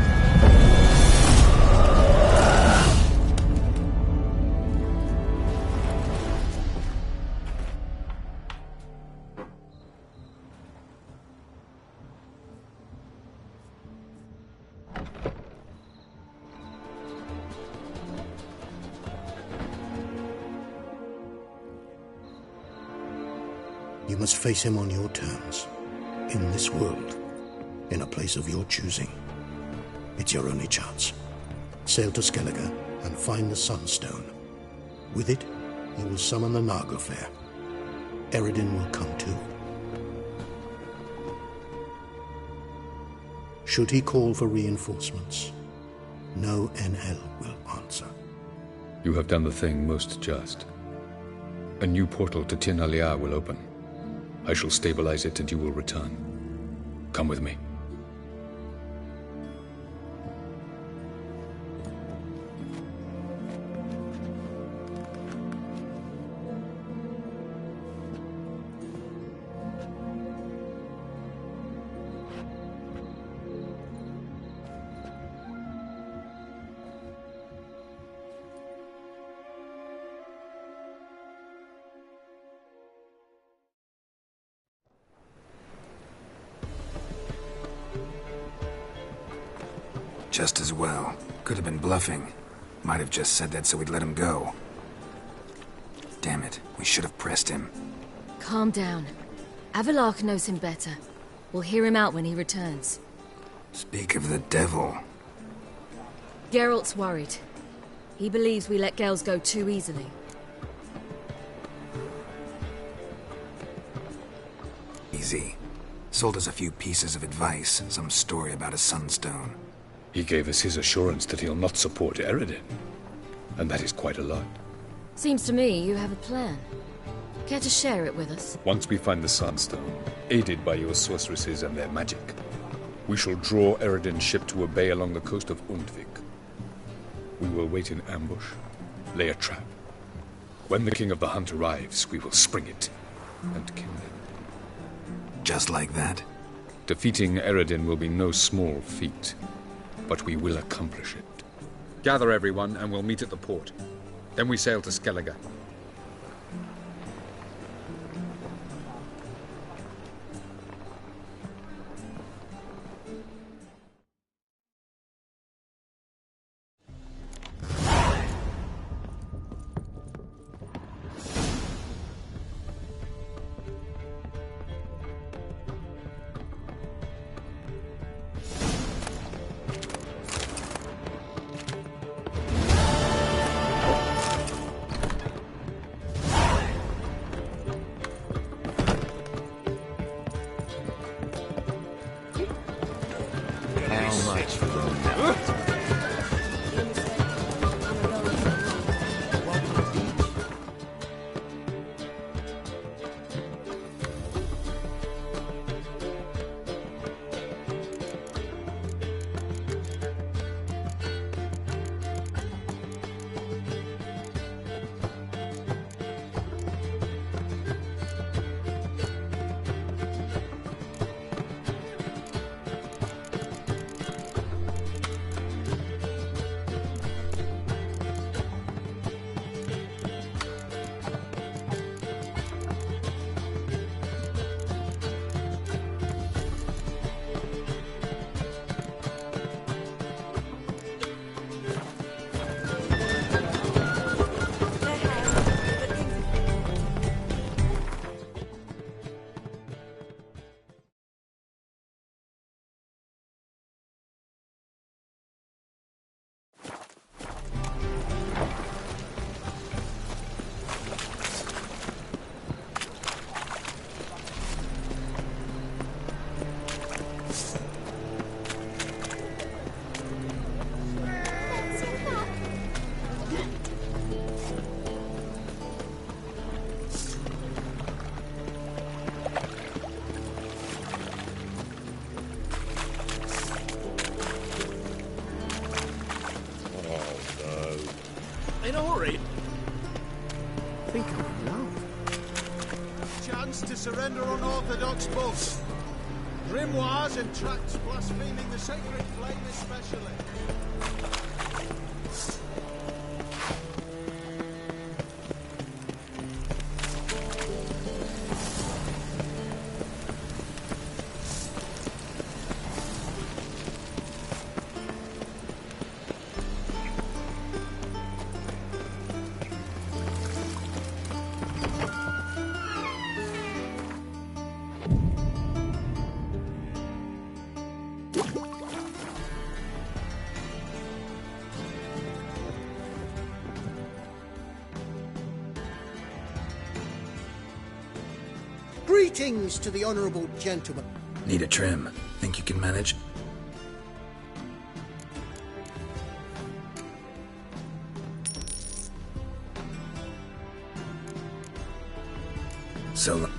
Speaker 5: You must face him on your terms. In this world, in a place of your choosing. It's your only chance. Sail to Skellige and find the Sunstone. With it, you will summon the Naglfar. Eredin will come too. Should he call for reinforcements, no NL will answer.
Speaker 14: You have done the thing most just. A new portal to Tin Alia will open. I shall stabilize it and you will return. Come with me.
Speaker 2: Just as well. Could have been bluffing. Might have just said that so we'd let him go. Damn it, we should have pressed him.
Speaker 7: Calm down. Avalach knows him better. We'll hear him out when he returns.
Speaker 2: Speak of the devil.
Speaker 7: Geralt's worried. He believes we let girls go too easily.
Speaker 2: Easy. Sold us a few pieces of advice, some story about a sunstone.
Speaker 14: He gave us his assurance that he'll not support Eredin. And that is quite a lot.
Speaker 7: Seems to me you have a plan. Care to share it with us?
Speaker 14: Once we find the Sunstone, aided by your sorceresses and their magic, we shall draw Eredin's ship to a bay along the coast of Undvik. We will wait in ambush, lay a trap. When the King of the Hunt arrives, we will spring it and kill him.
Speaker 2: Just like that?
Speaker 14: Defeating Eredin will be no small feat, but we will accomplish it. Gather everyone, and we'll meet at the port. Then we sail to Skellige.
Speaker 1: Think I'm in love.
Speaker 16: Chance to surrender unorthodox books. Grimoires and tracts blaspheming the sacred flame especially.
Speaker 5: Greetings to the honourable gentleman.
Speaker 2: Need a trim. Think you can manage? So...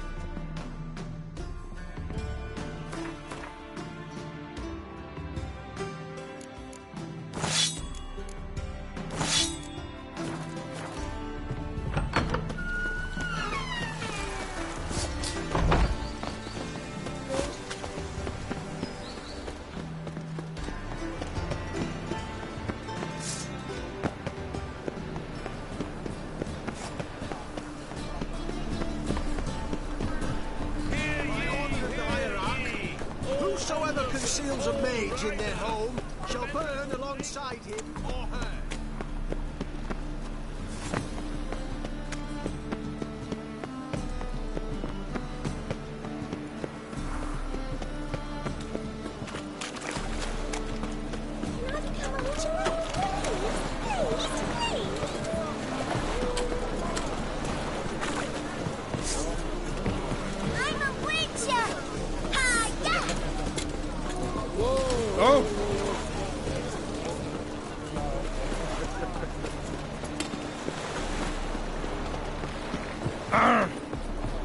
Speaker 16: Whosoever conceals a mage in their home shall burn alongside him or her.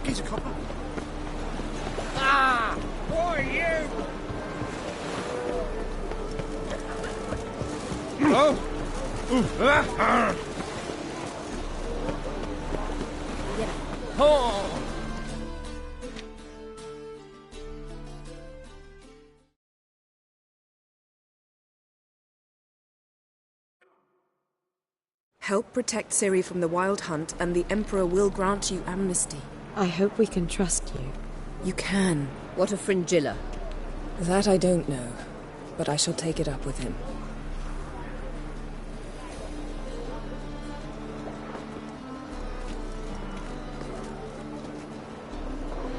Speaker 10: He's a copper.
Speaker 16: Ah! Who are you?
Speaker 10: Oh!
Speaker 16: Oh!
Speaker 13: Help protect Ciri from the Wild Hunt, and the Emperor will grant you amnesty.
Speaker 17: I hope we can trust you.
Speaker 13: You can.
Speaker 18: What of Fringilla?
Speaker 13: That I don't know, but I shall take it up with him.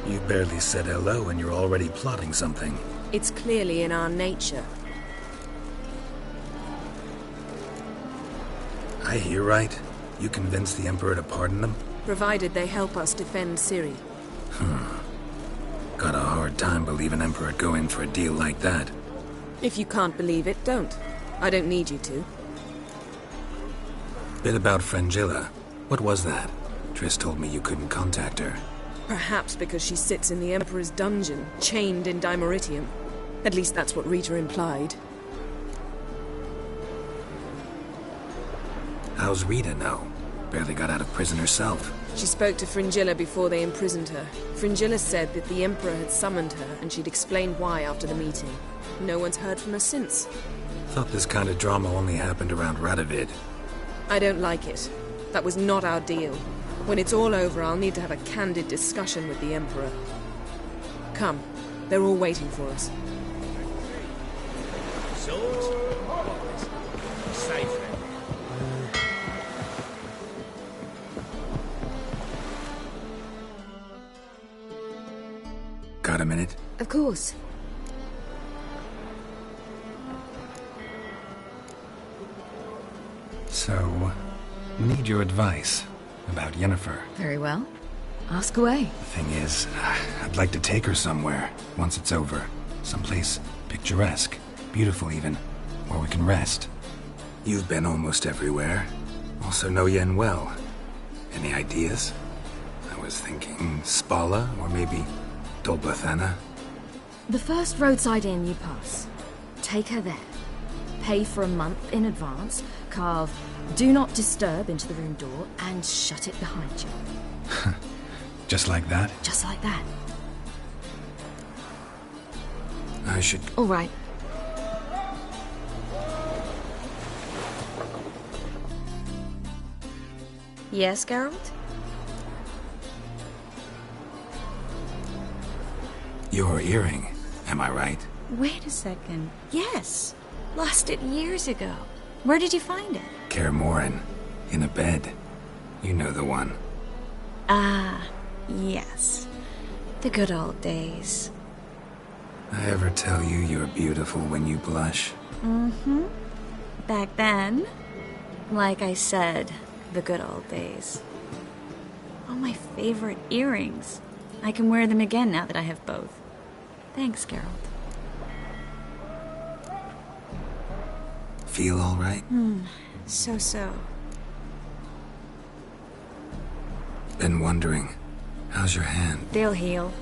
Speaker 2: You barely said hello and you're already plotting something.
Speaker 13: It's clearly in our nature.
Speaker 2: I hear right? You convinced the Emperor to pardon them?
Speaker 13: Provided they help us defend Ciri.
Speaker 2: Got a hard time believing Emperor'd go in for a deal like that.
Speaker 13: If you can't believe it, don't. I don't need you to.
Speaker 2: Bit about Fringilla. What was that? Triss told me you couldn't contact her.
Speaker 13: Perhaps because she sits in the Emperor's dungeon, chained in Dimeritium. At least that's what Rita implied.
Speaker 2: How's Rita know? Barely got out of prison herself.
Speaker 13: She spoke to Fringilla before they imprisoned her. Fringilla said that the Emperor had summoned her, and she'd explained why after the meeting. No one's heard from her since.
Speaker 2: Thought this kind of drama only happened around Radovid.
Speaker 13: I don't like it. That was not our deal. When it's all over, I'll need to have a candid discussion with the Emperor. Come. They're all waiting for us.
Speaker 6: Swords? Safe.
Speaker 2: Got a minute?
Speaker 7: Of course.
Speaker 2: So, need your advice about Yennefer.
Speaker 7: Very well. Ask away.
Speaker 2: The thing is, I'd like to take her somewhere, once it's over. Someplace picturesque, beautiful even, where we can rest. You've been almost everywhere. Also know Yen well. Any ideas? I was thinking Spala, or maybe Dol Blathanna.
Speaker 7: The first roadside inn you pass. Take her there. Pay for a month in advance. Carve "Do not disturb" into the room door and shut it behind you.
Speaker 2: Just like that?
Speaker 7: Just like that.
Speaker 2: I should...
Speaker 7: All right. Yes, Geralt?
Speaker 2: Your earring, am I right?
Speaker 18: Wait a second. Yes. Lost it years ago. Where did you find it?
Speaker 2: Kaer Morhen, in a bed. You know the one.
Speaker 18: Ah, yes. The good old days.
Speaker 2: I ever tell you you're beautiful when you blush?
Speaker 18: Mm-hmm. Back then, like I said, the good old days. Oh, my favorite earrings. I can wear them again now that I have both. Thanks, Geralt.
Speaker 2: Feel all right?
Speaker 18: So.
Speaker 2: Been wondering, how's your hand?
Speaker 18: They'll heal.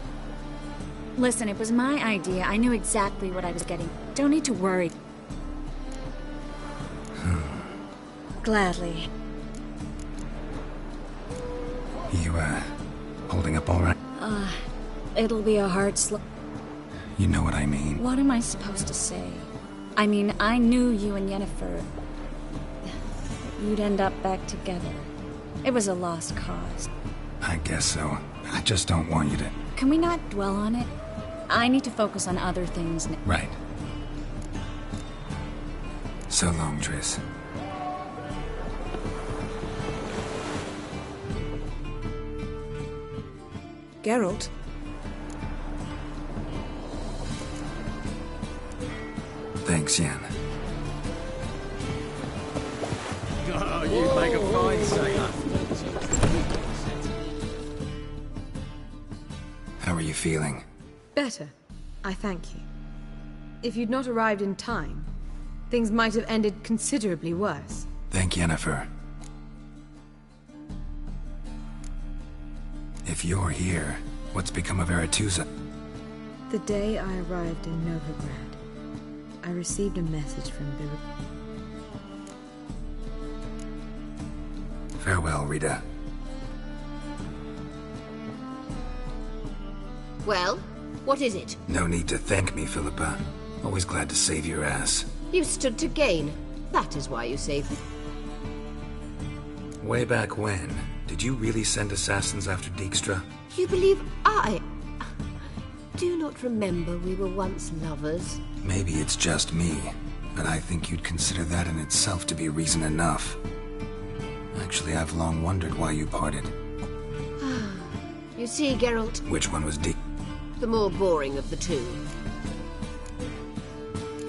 Speaker 18: Listen, it was my idea. I knew exactly what I was getting. Don't need to worry. Gladly.
Speaker 2: You, holding up all right?
Speaker 18: It'll be a hard
Speaker 2: You know what I mean.
Speaker 18: What am I supposed to say? I mean, I knew you and Yennefer. You'd end up back together. It was a lost cause.
Speaker 2: I guess so. I just don't want you to...
Speaker 18: Can we not dwell on it? I need to focus on other things.
Speaker 2: Right. So long, Triss.
Speaker 13: Geralt?
Speaker 2: Thanks, Yen.
Speaker 1: Oh, you make a fine sailor.
Speaker 2: How are you feeling?
Speaker 7: Better. I thank you. If you'd not arrived in time, things might have ended considerably worse.
Speaker 2: Thank Yennefer. If you're here, what's become of Aretusa?
Speaker 7: The day I arrived in Novigrad, I received a message from Bill.
Speaker 2: Farewell, Rita.
Speaker 19: Well, what is it?
Speaker 2: No need to thank me, Philippa. Always glad to save your ass.
Speaker 19: You stood to gain. That is why you saved me.
Speaker 2: Way back when, did you really send assassins after Dijkstra?
Speaker 19: You believe I... Do not remember we were once lovers.
Speaker 2: Maybe it's just me, but I think you'd consider that in itself to be reason enough. Actually, I've long wondered why you parted.
Speaker 19: You see, Geralt...
Speaker 2: Which one was Dijkstra?
Speaker 19: The more boring of the two.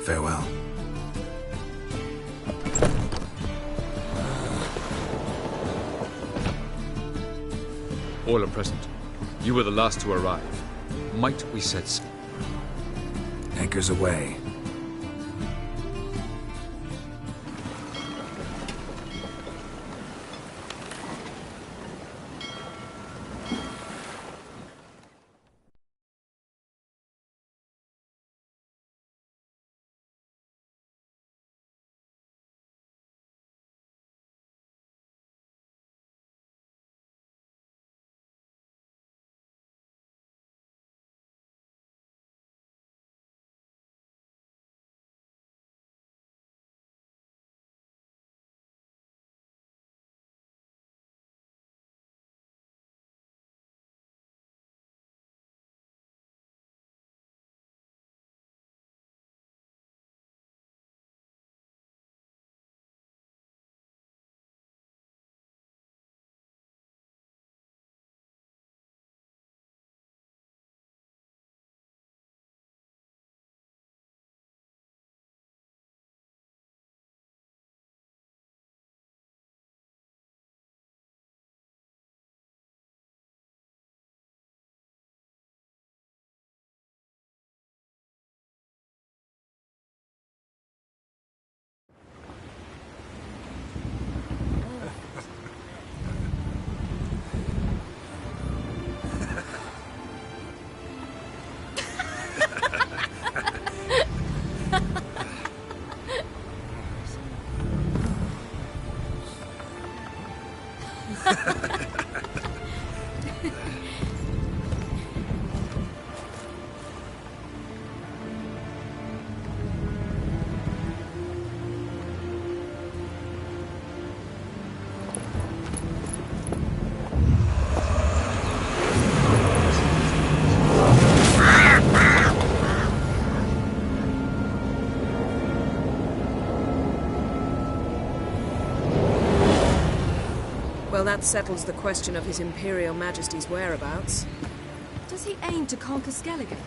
Speaker 2: Farewell.
Speaker 14: All are present. You were the last to arrive. Might we set sail?
Speaker 2: Anchors away.
Speaker 13: Well, that settles the question of His Imperial Majesty's whereabouts.
Speaker 7: Does he aim to conquer Skellige?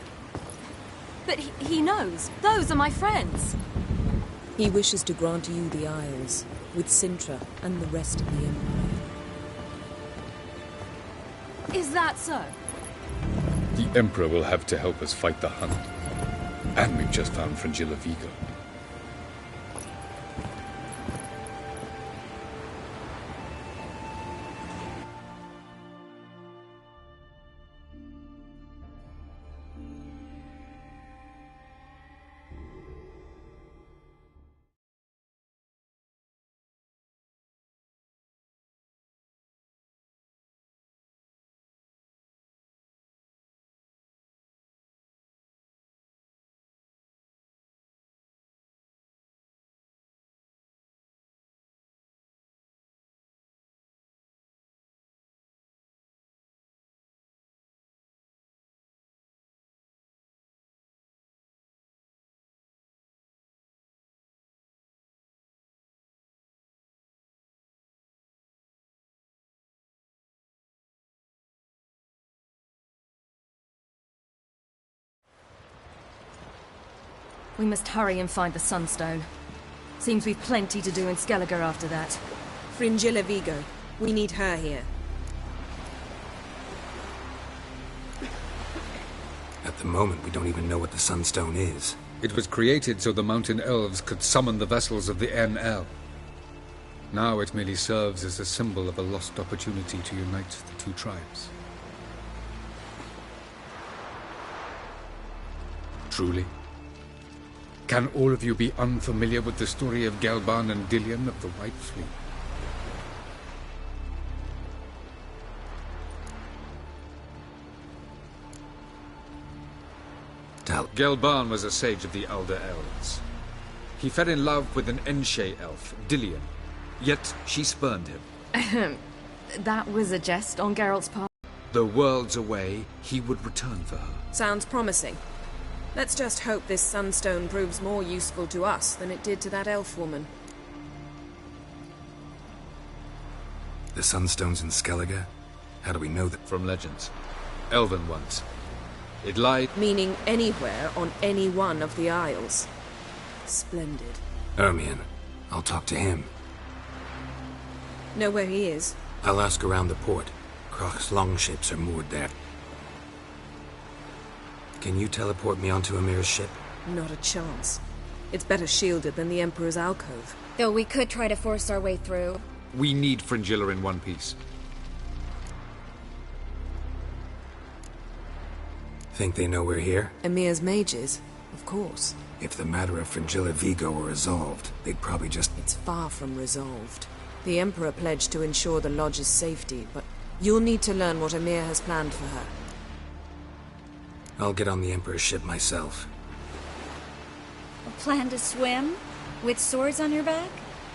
Speaker 7: But he knows. Those are my friends.
Speaker 13: He wishes to grant you the Isles, with Sintra and the rest of the Empire.
Speaker 7: Is that so?
Speaker 14: The Emperor will have to help us fight the Hunt. And we've just found Fringilla Vigo.
Speaker 7: We must hurry and find the Sunstone. Seems we've plenty to do in Skellige after that.
Speaker 13: Fringilla Vigo. We need her here.
Speaker 2: At the moment, we don't even know what the Sunstone is.
Speaker 14: It was created so the Mountain Elves could summon the vessels of the NL. Now it merely serves as a symbol of a lost opportunity to unite the two tribes. Truly? Can all of you be unfamiliar with the story of Gelban and Dillion of the White Fleet? Gelban was a sage of the Elder Elves. He fell in love with an Enshe elf, Dillion, yet she spurned him.
Speaker 7: That was a jest on Geralt's part.
Speaker 14: Though worlds away, he would return for her.
Speaker 13: Sounds promising. Let's just hope this Sunstone proves more useful to us than it did to that elf woman.
Speaker 2: The Sunstone's in Skellige? How do we know that?
Speaker 14: From legends. Elven ones. It lied...
Speaker 13: Meaning anywhere on any one of the Isles. Splendid.
Speaker 2: Ermion. I'll talk to him.
Speaker 13: Know where he is?
Speaker 2: I'll ask around the port. Croc's longships are moored there. Can you teleport me onto Amir's ship?
Speaker 13: Not a chance. It's better shielded than the Emperor's alcove.
Speaker 9: Though we could try to force our way through.
Speaker 14: We need Fringilla in one piece.
Speaker 2: Think they know we're here?
Speaker 13: Emir's mages, of course.
Speaker 2: If the matter of Fringilla Vigo were resolved, they'd probably just...
Speaker 13: It's far from resolved. The Emperor pledged to ensure the Lodge's safety, but you'll need to learn what Emir has planned for her.
Speaker 2: I'll get on the Emperor's ship myself.
Speaker 9: A plan to swim? With swords on your back?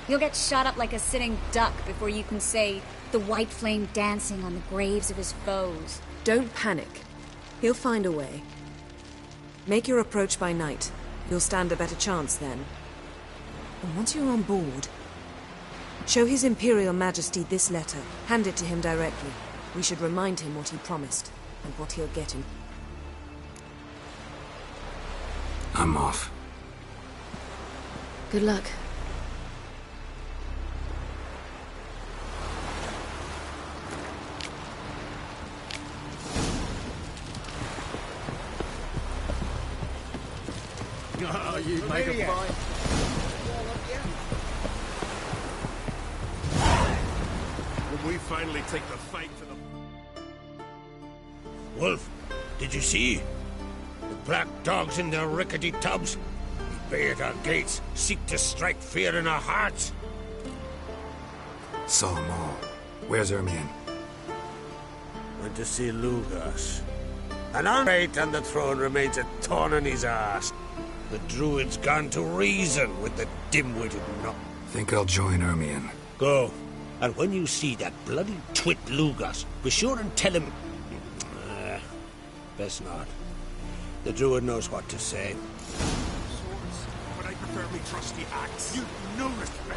Speaker 9: You'll get shot up like a sitting duck before you can say the white flame dancing on the graves of his foes.
Speaker 13: Don't panic. He'll find a way. Make your approach by night. You'll stand a better chance then. And once you're on board, show His Imperial Majesty this letter. Hand it to him directly. We should remind him what he promised, and what he'll get him.
Speaker 2: I'm off.
Speaker 7: Good luck.
Speaker 1: Oh, you make a fine...
Speaker 3: When we finally take the fight to the...
Speaker 8: Wolf, did you see? The black dogs in their rickety tubs? We bay at our gates, seek to strike fear in our hearts.
Speaker 2: Saw them all. Where's Ermion?
Speaker 8: Went to see Lugas. And our mate on the throne remains a thorn in his arse. The druid's gone to reason with the dim-witted nut.
Speaker 2: Think I'll join Ermion.
Speaker 8: Go. And when you see that bloody twit Lugas, be sure and tell him... best not. The druid knows what to say.
Speaker 10: Swords, but I prefer me trusty axe. You've no respect